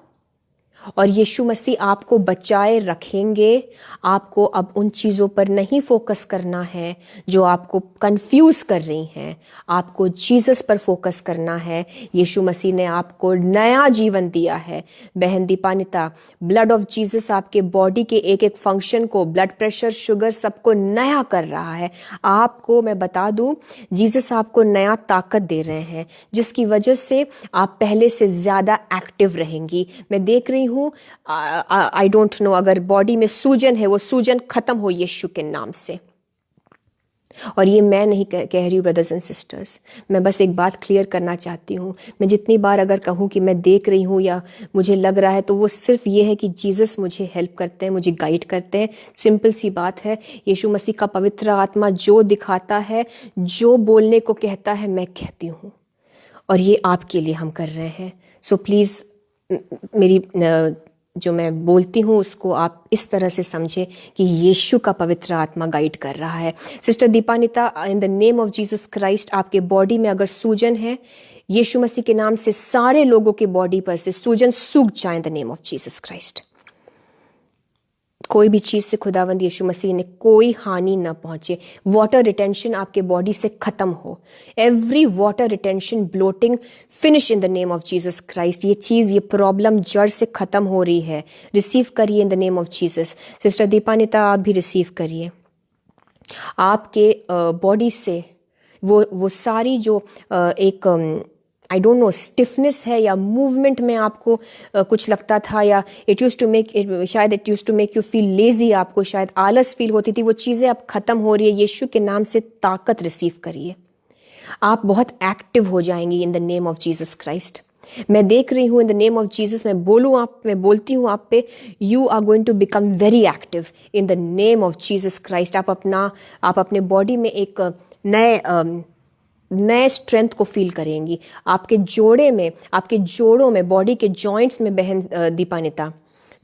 [SPEAKER 1] और यीशु मसीह आपको बचाए रखेंगे। आपको अब उन चीज़ों पर नहीं फोकस करना है जो आपको कंफ्यूज कर रही हैं, आपको जीसस पर फोकस करना है। यीशु मसीह ने आपको नया जीवन दिया है। बहन दीपानिता, ब्लड ऑफ जीसस आपके बॉडी के एक एक फंक्शन को, ब्लड प्रेशर, शुगर, सबको नया कर रहा है। आपको मैं बता दूं, जीसस आपको नया ताकत दे रहे हैं, जिसकी वजह से आप पहले से ज़्यादा एक्टिव रहेंगी। मैं देख रही हूँ, आई डोंट नो, अगर बॉडी में सूजन है वो सूजन खत्म हो यीशु के नाम से। और ये मैं नहीं कह रही हूँ ब्रदर्स एंड सिस्टर्स, मैं बस एक बात क्लियर करना चाहती हूँ। मैं जितनी बार अगर कहूँ कि मैं देख रही हूँ या मुझे लग रहा है, तो वो सिर्फ ये है कि जीसस मुझे हेल्प करते हैं, मुझे गाइड करते हैं। सिंपल सी बात है, यीशु मसीह का पवित्र आत्मा जो दिखाता है, जो बोलने को कहता है, मैं कहती हूँ, और ये आपके लिए हम कर रहे हैं। सो प्लीज़ मेरी जो मैं बोलती हूँ उसको आप इस तरह से समझे कि यीशु का पवित्र आत्मा गाइड कर रहा है। Sister Dipanita, in the name of Jesus Christ, आपके बॉडी में अगर सूजन है, यीशु मसीह के नाम से सारे लोगों के बॉडी पर से सूजन सूख जाए in the name of Jesus Christ. कोई भी चीज़ से खुदावंद यीशु मसीह ने कोई हानि न पहुंचे। वाटर रिटेंशन आपके बॉडी से खत्म हो। Every water retention, bloating, finish in the name of Jesus Christ. ये चीज़, ये प्रॉब्लम जड़ से खत्म हो रही है। रिसीव करिए इन the name of Jesus. Sister Dipanita, आप भी रिसीव करिए। आपके बॉडी से वो सारी जो एक आई डोंट नो स्टिफनेस है या मूवमेंट में आपको कुछ लगता था, या it use to make you feel lazy, आपको शायद आलस फील होती थी, वो चीज़ें अब खत्म हो रही है। यीशु के नाम से ताकत रिसीव करिए। आप बहुत एक्टिव हो जाएंगी in the name of Jesus Christ. मैं देख रही हूँ in the name of Jesus, मैं बोलती हूँ आप पे, you are going to become very active in the name of Jesus Christ. आप अपने बॉडी में एक नए स्ट्रेंथ को फील करेंगी। आपके जोड़ों में, बॉडी के जॉइंट्स में बहन दीपानिता,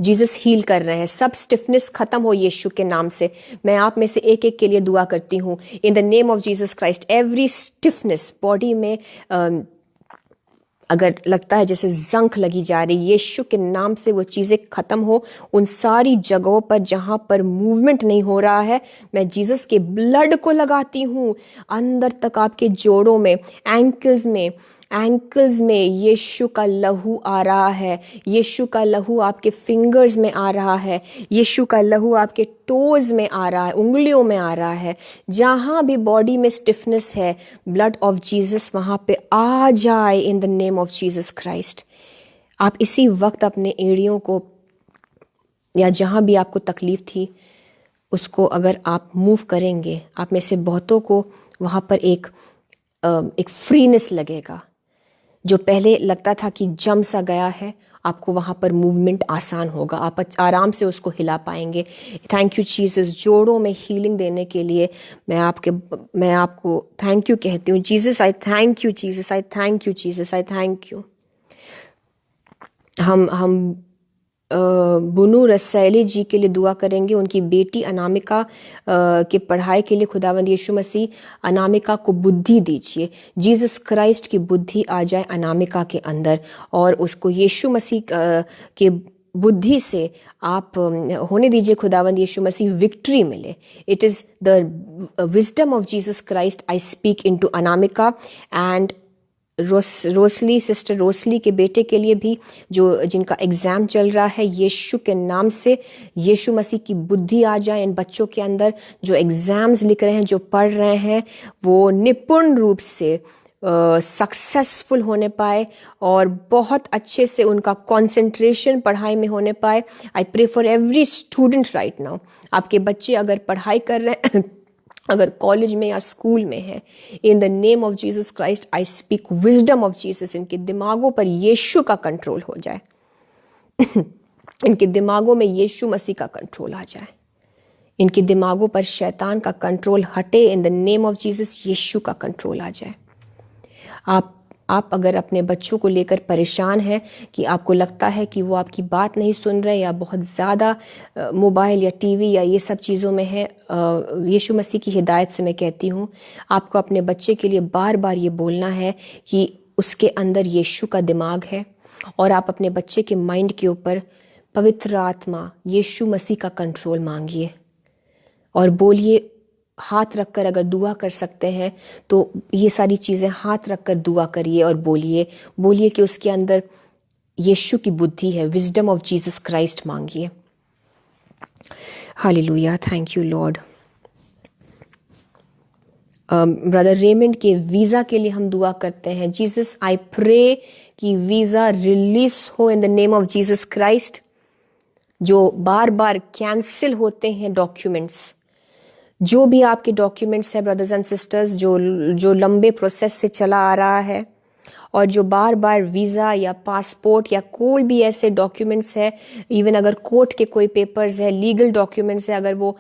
[SPEAKER 1] जीसस हील कर रहे हैं। सब स्टिफनेस खत्म हो यीशु के नाम से। मैं आप में से एक एक के लिए दुआ करती हूँ in the name of Jesus Christ. Every stiffness body में अगर लगता है जैसे जंख लगी जा रही, यीशु के नाम से वो चीज़ें खत्म हो। उन सारी जगहों पर जहाँ पर मूवमेंट नहीं हो रहा है, मैं जीसस के ब्लड को लगाती हूँ अंदर तक, आपके जोड़ों में, एंकल्स में यीशु का लहू आ रहा है। यीशु का लहू आपके फिंगर्स में आ रहा है। यीशु का लहू आपके टोज में आ रहा है, उंगलियों में आ रहा है। जहाँ भी बॉडी में स्टिफनेस है, ब्लड ऑफ जीसस वहाँ पे आ जाए in the name of Jesus Christ. आप इसी वक्त अपने एड़ियों को, या जहाँ भी आपको तकलीफ थी, उसको अगर आप मूव करेंगे, आप में से बहुतों को वहाँ पर एक फ्रीनेस लगेगा। जो पहले लगता था कि जम सा गया है, आपको वहाँ पर मूवमेंट आसान होगा, आप आराम से उसको हिला पाएंगे। थैंक यू जीसस, जोड़ों में हीलिंग देने के लिए मैं आपको थैंक यू कहती हूँ। Jesus, I thank you Jesus, I thank you Jesus, I thank you. हम बुनू रसैली जी के लिए दुआ करेंगे, उनकी बेटी अनामिका के पढ़ाई के लिए। खुदावंद यीशु मसीह अनामिका को बुद्धि दीजिए। जीसस क्राइस्ट की बुद्धि आ जाए अनामिका के अंदर, और उसको यीशु मसीह के बुद्धि से आप होने दीजिए। खुदावंद यीशु मसीह विक्ट्री मिले। It is the wisdom of Jesus Christ I speak into Anamika and Rosalie, sister Rosalie के बेटे के लिए भी, जिनका एग्ज़ाम चल रहा है, यीशु के नाम से यीशु मसीह की बुद्धि आ जाए इन बच्चों के अंदर। जो एग्ज़ाम्स लिख रहे हैं, जो पढ़ रहे हैं, वो निपुण रूप से सक्सेसफुल होने पाए और बहुत अच्छे से उनका कंसंट्रेशन पढ़ाई में होने पाए। I pray for every student right now. आपके बच्चे अगर पढ़ाई कर रहे हैं अगर कॉलेज में या स्कूल में है, in the name of Jesus Christ I speak wisdom of Jesus. इनके दिमागों पर यीशु का कंट्रोल हो जाए इनके दिमागों में यीशु मसीह का कंट्रोल आ जाए। इनके दिमागों पर शैतान का कंट्रोल हटे। In the name of Jesus यीशु का कंट्रोल आ जाए। आप अगर अपने बच्चों को लेकर परेशान हैं कि आपको लगता है कि वो आपकी बात नहीं सुन रहे या बहुत ज़्यादा मोबाइल या टीवी या ये सब चीज़ों में है, यीशु मसीह की हिदायत से मैं कहती हूँ आपको अपने बच्चे के लिए बार बार ये बोलना है कि उसके अंदर यीशु का दिमाग है और आप अपने बच्चे के माइंड के ऊपर पवित्र आत्मा यीशु मसीह का कंट्रोल मांगिए और बोलिए, हाथ रखकर अगर दुआ कर सकते हैं तो ये सारी चीज़ें हाथ रखकर दुआ करिए और बोलिए कि उसके अंदर यीशु की बुद्धि है। विजडम ऑफ जीसस क्राइस्ट मांगिए। Hallelujah, thank you lord. Brother Raymond के वीज़ा के लिए हम दुआ करते हैं। जीसस आई प्रे कि वीज़ा रिलीज हो in the name of Jesus Christ. जो बार बार कैंसिल होते हैं डॉक्यूमेंट्स, जो भी आपके डॉक्यूमेंट्स है ब्रदर्स एंड सिस्टर्स, जो लंबे प्रोसेस से चला आ रहा है और जो बार बार वीज़ा या पासपोर्ट या कोई भी ऐसे डॉक्यूमेंट्स है, इवन अगर कोर्ट के कोई पेपर्स है, लीगल डॉक्यूमेंट्स है, अगर वो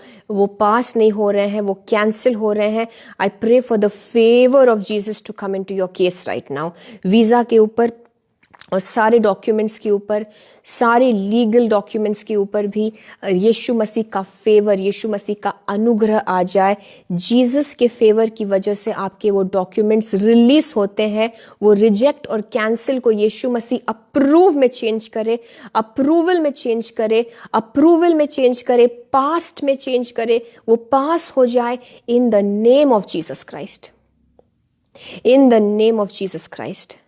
[SPEAKER 1] पास नहीं हो रहे हैं, वो कैंसिल हो रहे हैं, I pray for the favour of Jesus to come into your case right now. Visa के ऊपर और सारे डॉक्यूमेंट्स के ऊपर, सारे लीगल डॉक्यूमेंट्स के ऊपर भी यीशु मसीह का फेवर, यीशु मसीह का अनुग्रह आ जाए। जीसस के फेवर की वजह से आपके वो डॉक्यूमेंट्स रिलीज होते हैं। वो रिजेक्ट और कैंसिल को यीशु मसीह अप्रूव में चेंज करे, अप्रूवल में चेंज करे, अप्रूवल में चेंज करे, पास्ट में चेंज करे, वो पास हो जाए in the name of Jesus Christ. In the name of Jesus Christ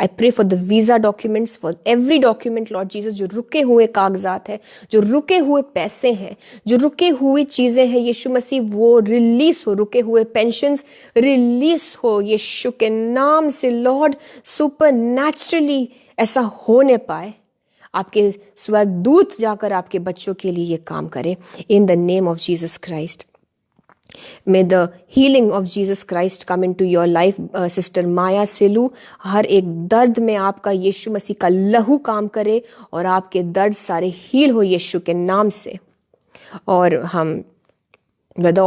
[SPEAKER 1] I pray for the visa documents, for every document, Lord Jesus, जो रुके हुए कागजात है, जो रुके हुए पैसे हैं, जो रुके हुए चीजें हैं, यीशु मसीह वो रिलीज हो। रुके हुए पेंशन्स रिलीज हो यीशु के नाम से। लॉर्ड, सुपरनैचुरली ऐसा होने पाए। आपके स्वर्गदूत जाकर आपके बच्चों के लिए ये काम करे इन the name of Jesus Christ. May the healing of Jesus Christ come into your life, sister Maya सेलू। हर एक दर्द में आपका यीशु मसीह का लहू काम करे और आपके दर्द सारे हील हो यीशु के नाम से। और हम ब्रदर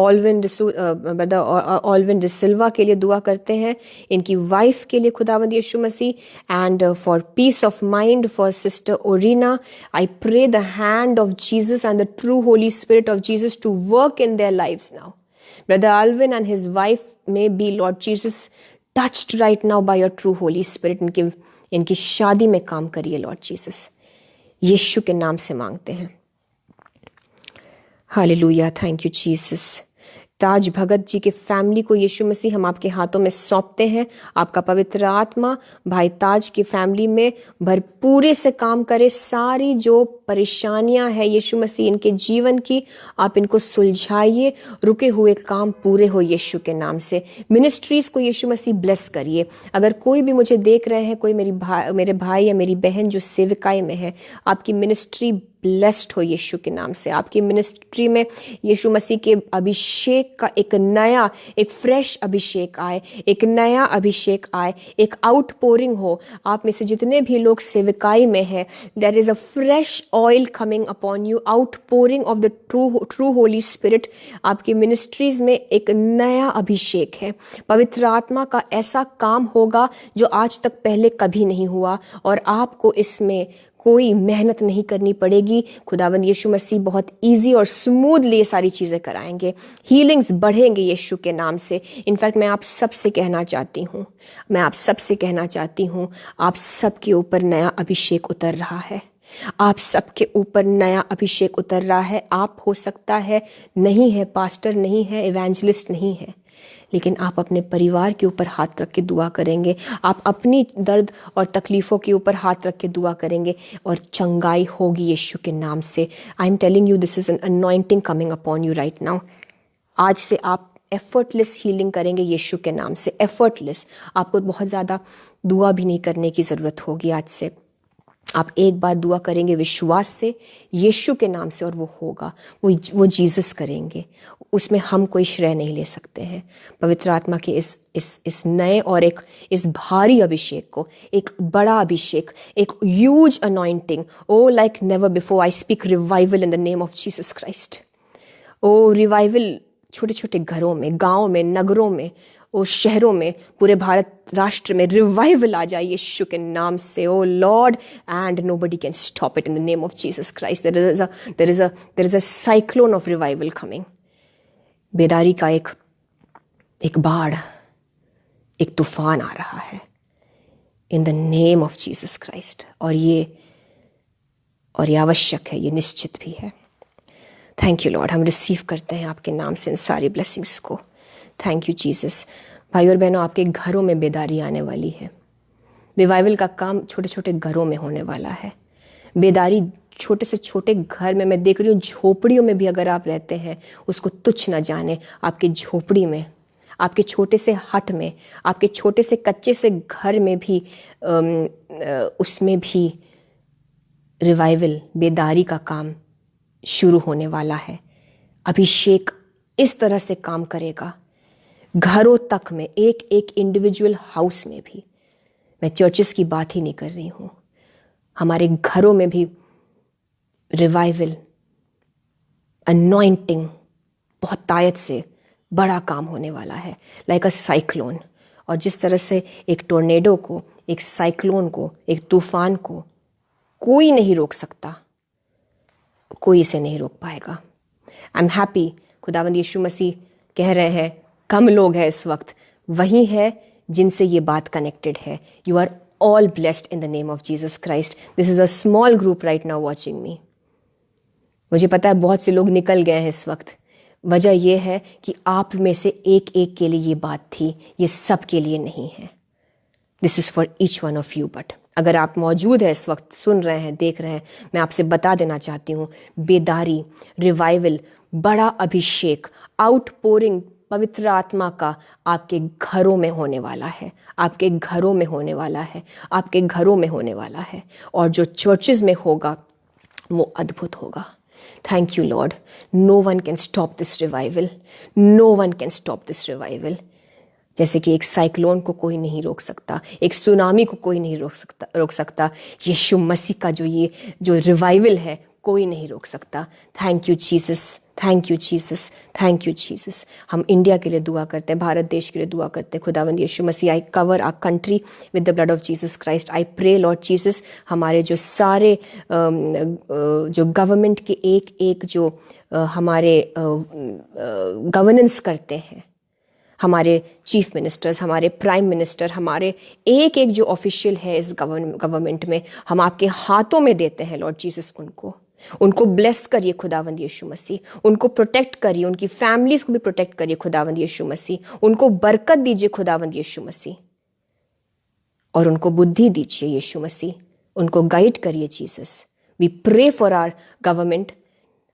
[SPEAKER 1] ऑल्विन डिसिल्वा के लिए दुआ करते हैं, इनकी वाइफ के लिए खुदावंद यीशु मसीह। And for peace of mind for sister Orina, I pray the hand of Jesus and the true Holi spirit of Jesus to work in their lives now. Brother Alvin and his wife may be, Lord Jesus, touched right now by your true Holy Spirit. इनकी शादी में काम करिए लॉर्ड जीसस, यीशु के नाम से मांगते हैं। Hallelujah, thank you Jesus. Taj Bhagat ji के फैमिली को यीशु मसीह हम आपके हाथों में सौंपते हैं। आपका पवित्र आत्मा भाई ताज की फैमिली में भरपूरी से काम करे। सारी जो परेशानियां हैं यीशु मसीह इनके जीवन की, आप इनको सुलझाइए। रुके हुए काम पूरे हो यीशु के नाम से। मिनिस्ट्रीज को यीशु मसीह ब्लेस करिए। अगर कोई भी मुझे देख रहे हैं, कोई मेरे भाई या मेरी बहन जो सेविकाई में है, आपकी मिनिस्ट्री ब्लेस्ड हो यीशु के नाम से। आपकी मिनिस्ट्री में यीशु मसीह के अभिषेक का एक फ्रेश अभिषेक आए, एक नया अभिषेक आए, एक आउटपोरिंग हो। आप में से जितने भी लोग सेविकाई में हैं, there is a fresh oil coming upon you, outpouring of the true Holi Spirit. आपकी मिनिस्ट्रीज में एक नया अभिषेक है। पवित्र आत्मा का ऐसा काम होगा जो आज तक पहले कभी नहीं हुआ और आपको इसमें कोई मेहनत नहीं करनी पड़ेगी। खुदावंद यीशु मसीह बहुत इजी और स्मूथली ये सारी चीज़ें कराएंगे। हीलिंग्स बढ़ेंगे यीशु के नाम से। इनफैक्ट मैं आप सबसे कहना चाहती हूँ, आप सबके ऊपर नया अभिषेक उतर रहा है। आप सबके ऊपर नया अभिषेक उतर रहा है। आप हो सकता है नहीं है, पास्टर नहीं है, इवेंजलिस्ट नहीं है, लेकिन आप अपने परिवार के ऊपर हाथ रख के दुआ करेंगे। आप अपनी दर्द और तकलीफ़ों के ऊपर हाथ रख के दुआ करेंगे और चंगाई होगी यीशु के नाम से। I am telling you, this is an anointing coming upon you right now. आज से आप एफर्टलेस हीलिंग करेंगे यीशु के नाम से, एफर्टलेस। आपको बहुत ज़्यादा दुआ भी नहीं करने की ज़रूरत होगी आज से। आप एक बार दुआ करेंगे विश्वास से यीशु के नाम से और वो होगा। वो जीसस करेंगे, उसमें हम कोई श्रेय नहीं ले सकते हैं। पवित्र आत्मा के इस नए और इस भारी अभिषेक को, एक बड़ा अभिषेक, एक huge anointing, oh like never before. I speak revival in the name of Jesus Christ. Oh revival छोटे छोटे घरों में, गाँव में, नगरों में, ओ शहरों में, पूरे भारत राष्ट्र में रिवाइवल आ जाए यीशु के नाम से। Oh lord, and nobody can stop it in the name of Jesus Christ. There is a cyclone of revival coming. बेदारी का एक बाढ़, एक तूफान आ रहा है in the name of Jesus Christ. और ये आवश्यक है, ये निश्चित भी है। थैंक यू लॉर्ड, हम रिसीव करते हैं आपके नाम से इन सारी ब्लेसिंग्स को। Thank you Jesus. भाई और बहनों, आपके घरों में बेदारी आने वाली है। रिवाइवल का काम छोटे छोटे घरों में होने वाला है। बेदारी छोटे से छोटे घर में, मैं देख रही हूँ झोपड़ियों में भी अगर आप रहते हैं, उसको तुच्छ न जाने। आपकी झोपड़ी में, आपके छोटे से हट में, आपके छोटे से कच्चे से घर में भी उसमें भी रिवाइवल, बेदारी का काम शुरू होने वाला है। अभिषेक इस तरह से काम करेगा घरों तक में, एक एक इंडिविजुअल हाउस में भी। मैं चर्चेस की बात ही नहीं कर रही हूँ, हमारे घरों में भी रिवाइवल, अनॉइंटिंग बहुत ताकत से बड़ा काम होने वाला है, लाइक अ साइक्लोन। और जिस तरह से एक टोर्नेडो को, एक साइक्लोन को, एक तूफान को कोई नहीं रोक सकता, कोई इसे नहीं रोक पाएगा। आई एम हैप्पी, खुदावंद यीशु मसीह कह रहे हैं, कम लोग हैं इस वक्त, वही है जिनसे ये बात कनेक्टेड है। You are all blessed in the name of Jesus Christ. This is a small group right now watching me. मुझे पता है बहुत से लोग निकल गए हैं इस वक्त। वजह यह है कि आप में से एक एक के लिए ये बात थी, ये सब के लिए नहीं है। This is for each one of you. But अगर आप मौजूद हैं इस वक्त, सुन रहे हैं, देख रहे हैं, मैं आपसे बता देना चाहती हूँ, बेदारी, रिवाइवल, बड़ा अभिषेक, आउटपोरिंग पवित्र आत्मा का आपके घरों में होने वाला है, आपके घरों में होने वाला है, आपके घरों में होने वाला है। और जो चर्चेस में होगा वो अद्भुत होगा। Thank you Lord. No one can stop this revival, no one can stop this revival. जैसे कि एक साइक्लोन को कोई नहीं रोक सकता, एक सुनामी को कोई नहीं रोक सकता, यीशु मसीह का जो रिवाइवल है कोई नहीं रोक सकता। Thank you Jesus, thank you Jesus, thank you Jesus. हम इंडिया के लिए दुआ करते हैं, भारत देश के लिए दुआ करते हैं। खुदावंद यीशु मसीह, I cover our country with the blood of Jesus Christ. I pray lord Jesus, हमारे जो सारे जो गवर्नमेंट के एक जो हमारे गवर्नेंस करते हैं, हमारे चीफ मिनिस्टर्स, हमारे प्राइम मिनिस्टर, हमारे एक एक जो ऑफिशियल है इस गवर्नमेंट में, हम आपके हाथों में देते हैं लॉर्ड जीसस। उनको ब्लेस करिए खुदावंद यीशु मसीह, उनको प्रोटेक्ट करिए, उनकी फैमिलीज को भी प्रोटेक्ट करिए खुदावंद यीशु मसीह, उनको बरकत दीजिए खुदावंद यीशु मसीह, और उनको बुद्धि दीजिए यीशु मसीह, उनको गाइड करिए Jesus. We pray for our government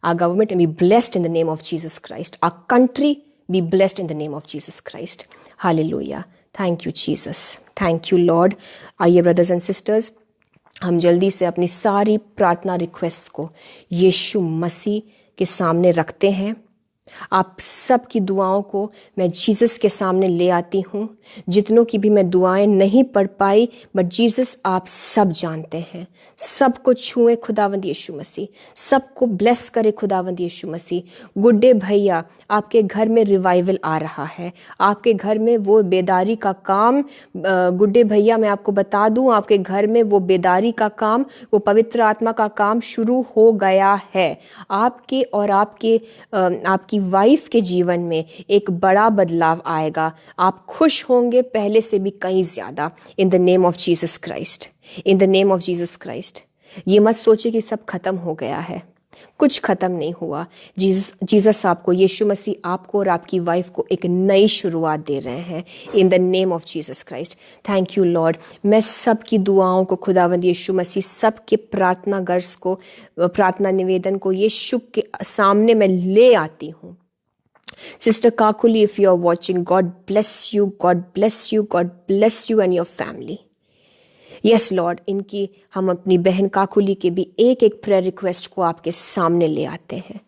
[SPEAKER 1] and be blessed in the name of Jesus Christ. Our country be blessed in the name of Jesus Christ. Hallelujah. Thank you Jesus. Thank you Lord. आइए brothers and sisters, हम जल्दी से अपनी सारी प्रार्थना रिक्वेस्ट को यीशु मसीह के सामने रखते हैं। आप सब की दुआओं को मैं जीसस के सामने ले आती हूँ। जितनों की भी मैं दुआएं नहीं पढ़ पाई, बट जीसस आप सब जानते हैं। सबको छुए खुदावंद यीशु मसीह, सबको ब्लेस करे खुदावंद यीशु मसीह। गुड्डे भैया, आपके घर में रिवाइवल आ रहा है, आपके घर में वो बेदारी का काम, गुड्डे भैया मैं आपको बता दूं, आपके घर में वो बेदारी का काम, वो पवित्र आत्मा का काम शुरू हो गया है। आपके और आपकी वाइफ के जीवन में एक बड़ा बदलाव आएगा। आप खुश होंगे पहले से भी कहीं ज्यादा। इन the name of Jesus Christ, in the name of Jesus Christ. ये मत सोचिए कि सब खत्म हो गया है, कुछ खत्म नहीं हुआ। जीसस आपको, यीशु मसीह आपको और आपकी वाइफ को एक नई शुरुआत दे रहे हैं। इन the name of Jesus Christ. Thank you Lord. मैं सबकी दुआओं को खुदावंद यीशु मसीह, सबके प्रार्थना गर्ज को, प्रार्थना निवेदन को यीशु के सामने मैं ले आती हूँ। Sister Kakuli, if you are watching, God bless you, God bless you, God bless you and your family. Yes Lord, इनकी हम अपनी बहन काकुली के भी एक एक प्रेयर रिक्वेस्ट को आपके सामने ले आते हैं.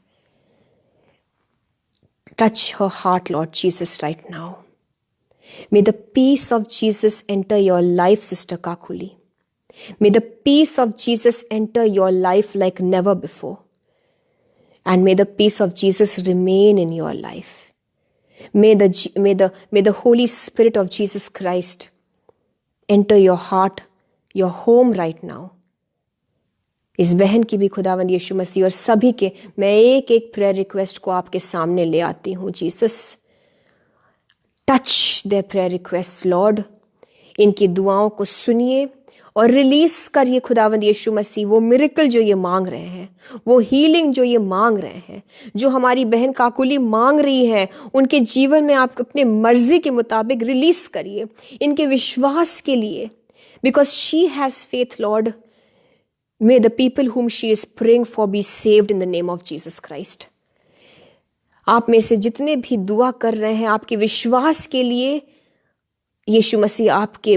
[SPEAKER 1] Touch her heart, Lord Jesus, right now. May the peace of Jesus enter your life, Sister Kakuli. May the peace of Jesus enter your life like never before. And may the peace of Jesus remain in your life. May the Holy Spirit of Jesus Christ enter your heart, your home right now. इस बहन की भी खुदावंद यीशु मसीह और सभी के मैं एक एक प्रेयर रिक्वेस्ट को आपके सामने ले आती हूँ. Jesus, touch their prayer request Lord. इनकी दुआओं को सुनिए और रिलीज करिए खुदावंद यीशु मसीह. वो मिरेकल जो ये मांग रहे हैं, वो हीलिंग जो ये मांग रहे हैं, जो हमारी बहन काकुली मांग रही है, उनके जीवन में आप अपने मर्जी के मुताबिक रिलीज करिए इनके विश्वास के लिए. Because she has faith Lord. May the people whom she is praying for be saved in the name of Jesus Christ. आप में से जितने भी दुआ कर रहे हैं आपके विश्वास के लिए, यीशु मसीह आपके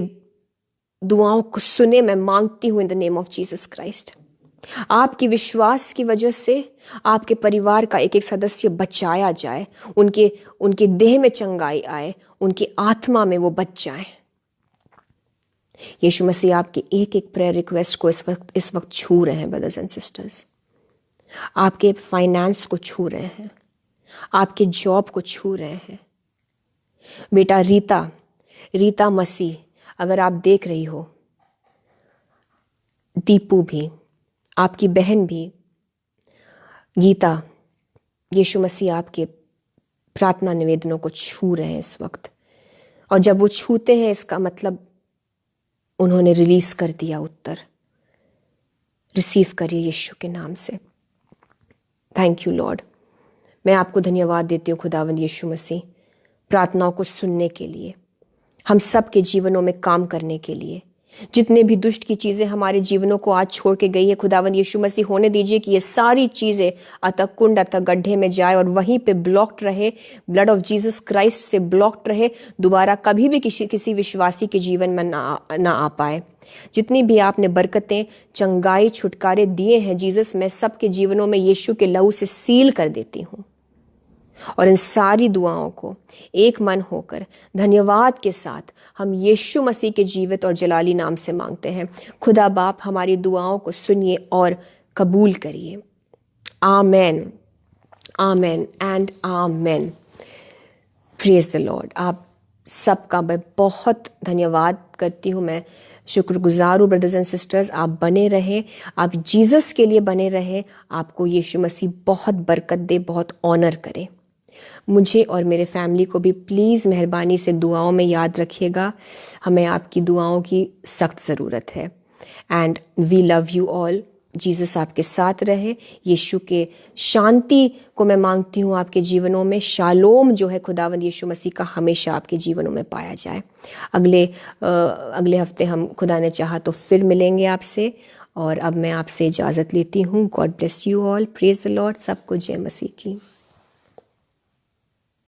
[SPEAKER 1] दुआओं को सुने. मैं मांगती हूं इन the name of Jesus Christ. आपके विश्वास की वजह से आपके परिवार का एक एक सदस्य बचाया जाए, उनके देह में चंगाई आए, उनकी आत्मा में वो बच जाए. यीशु मसीह आपके एक एक प्रेयर रिक्वेस्ट को इस वक्त छू रहे हैं ब्रदर्स एंड सिस्टर्स. आपके फाइनेंस को छू रहे हैं, आपके जॉब को छू रहे हैं. बेटा रीता मसीह, अगर आप देख रही हो, दीपू भी, आपकी बहन भी, गीता, यीशु मसीह आपके प्रार्थना निवेदनों को छू रहे हैं इस वक्त. और जब वो छूते हैं इसका मतलब उन्होंने रिलीज कर दिया उत्तर. रिसीव करिए यीशु के नाम से. Thank you Lord. मैं आपको धन्यवाद देती हूँ खुदावंद यीशु मसीह, प्रार्थनाओं को सुनने के लिए, हम सब के जीवनों में काम करने के लिए. जितने भी दुष्ट की चीज़ें हमारे जीवनों को आज छोड़ के गई है, खुदावंद यीशु मसीह होने दीजिए कि ये सारी चीज़ें अतः कुंड अतः गड्ढे में जाए और वहीं पे ब्लॉक्ड रहे, ब्लड ऑफ जीसस क्राइस्ट से ब्लॉक्ड रहे, दोबारा कभी भी किसी विश्वासी के जीवन में ना आ पाए. जितनी भी आपने बरकतें, चंगाई, छुटकारे दिए हैं जीसस, मैं सबके जीवनों में यीशु के लहू से सील कर देती हूँ. और इन सारी दुआओं को एक मन होकर धन्यवाद के साथ हम यीशु मसीह के जीवित और जलाली नाम से मांगते हैं. खुदा बाप, हमारी दुआओं को सुनिए और कबूल करिए. Amen, amen and amen. Praise the lord. आप सबका मैं बहुत धन्यवाद करती हूँ. मैं शुक्रगुजार हूँ ब्रदर्स एंड सिस्टर्स. आप बने रहें, आप जीसस के लिए बने रहें. आपको यीशु मसीह बहुत बरकत दे, बहुत ऑनर करे. मुझे और मेरे फैमिली को भी प्लीज़ मेहरबानी से दुआओं में याद रखिएगा. हमें आपकी दुआओं की सख्त ज़रूरत है. And we love you all. Jesus आपके साथ रहे. यीशु के शांति को मैं मांगती हूँ आपके जीवनों में. शालोम जो है खुदावंद यीशु मसीह का हमेशा आपके जीवनों में पाया जाए. अगले हफ्ते हम खुदा ने चाहा तो फिर मिलेंगे आपसे. और अब मैं आपसे इजाज़त लेती हूँ. God bless you all. Praise the Lord. सबको जय मसीह की.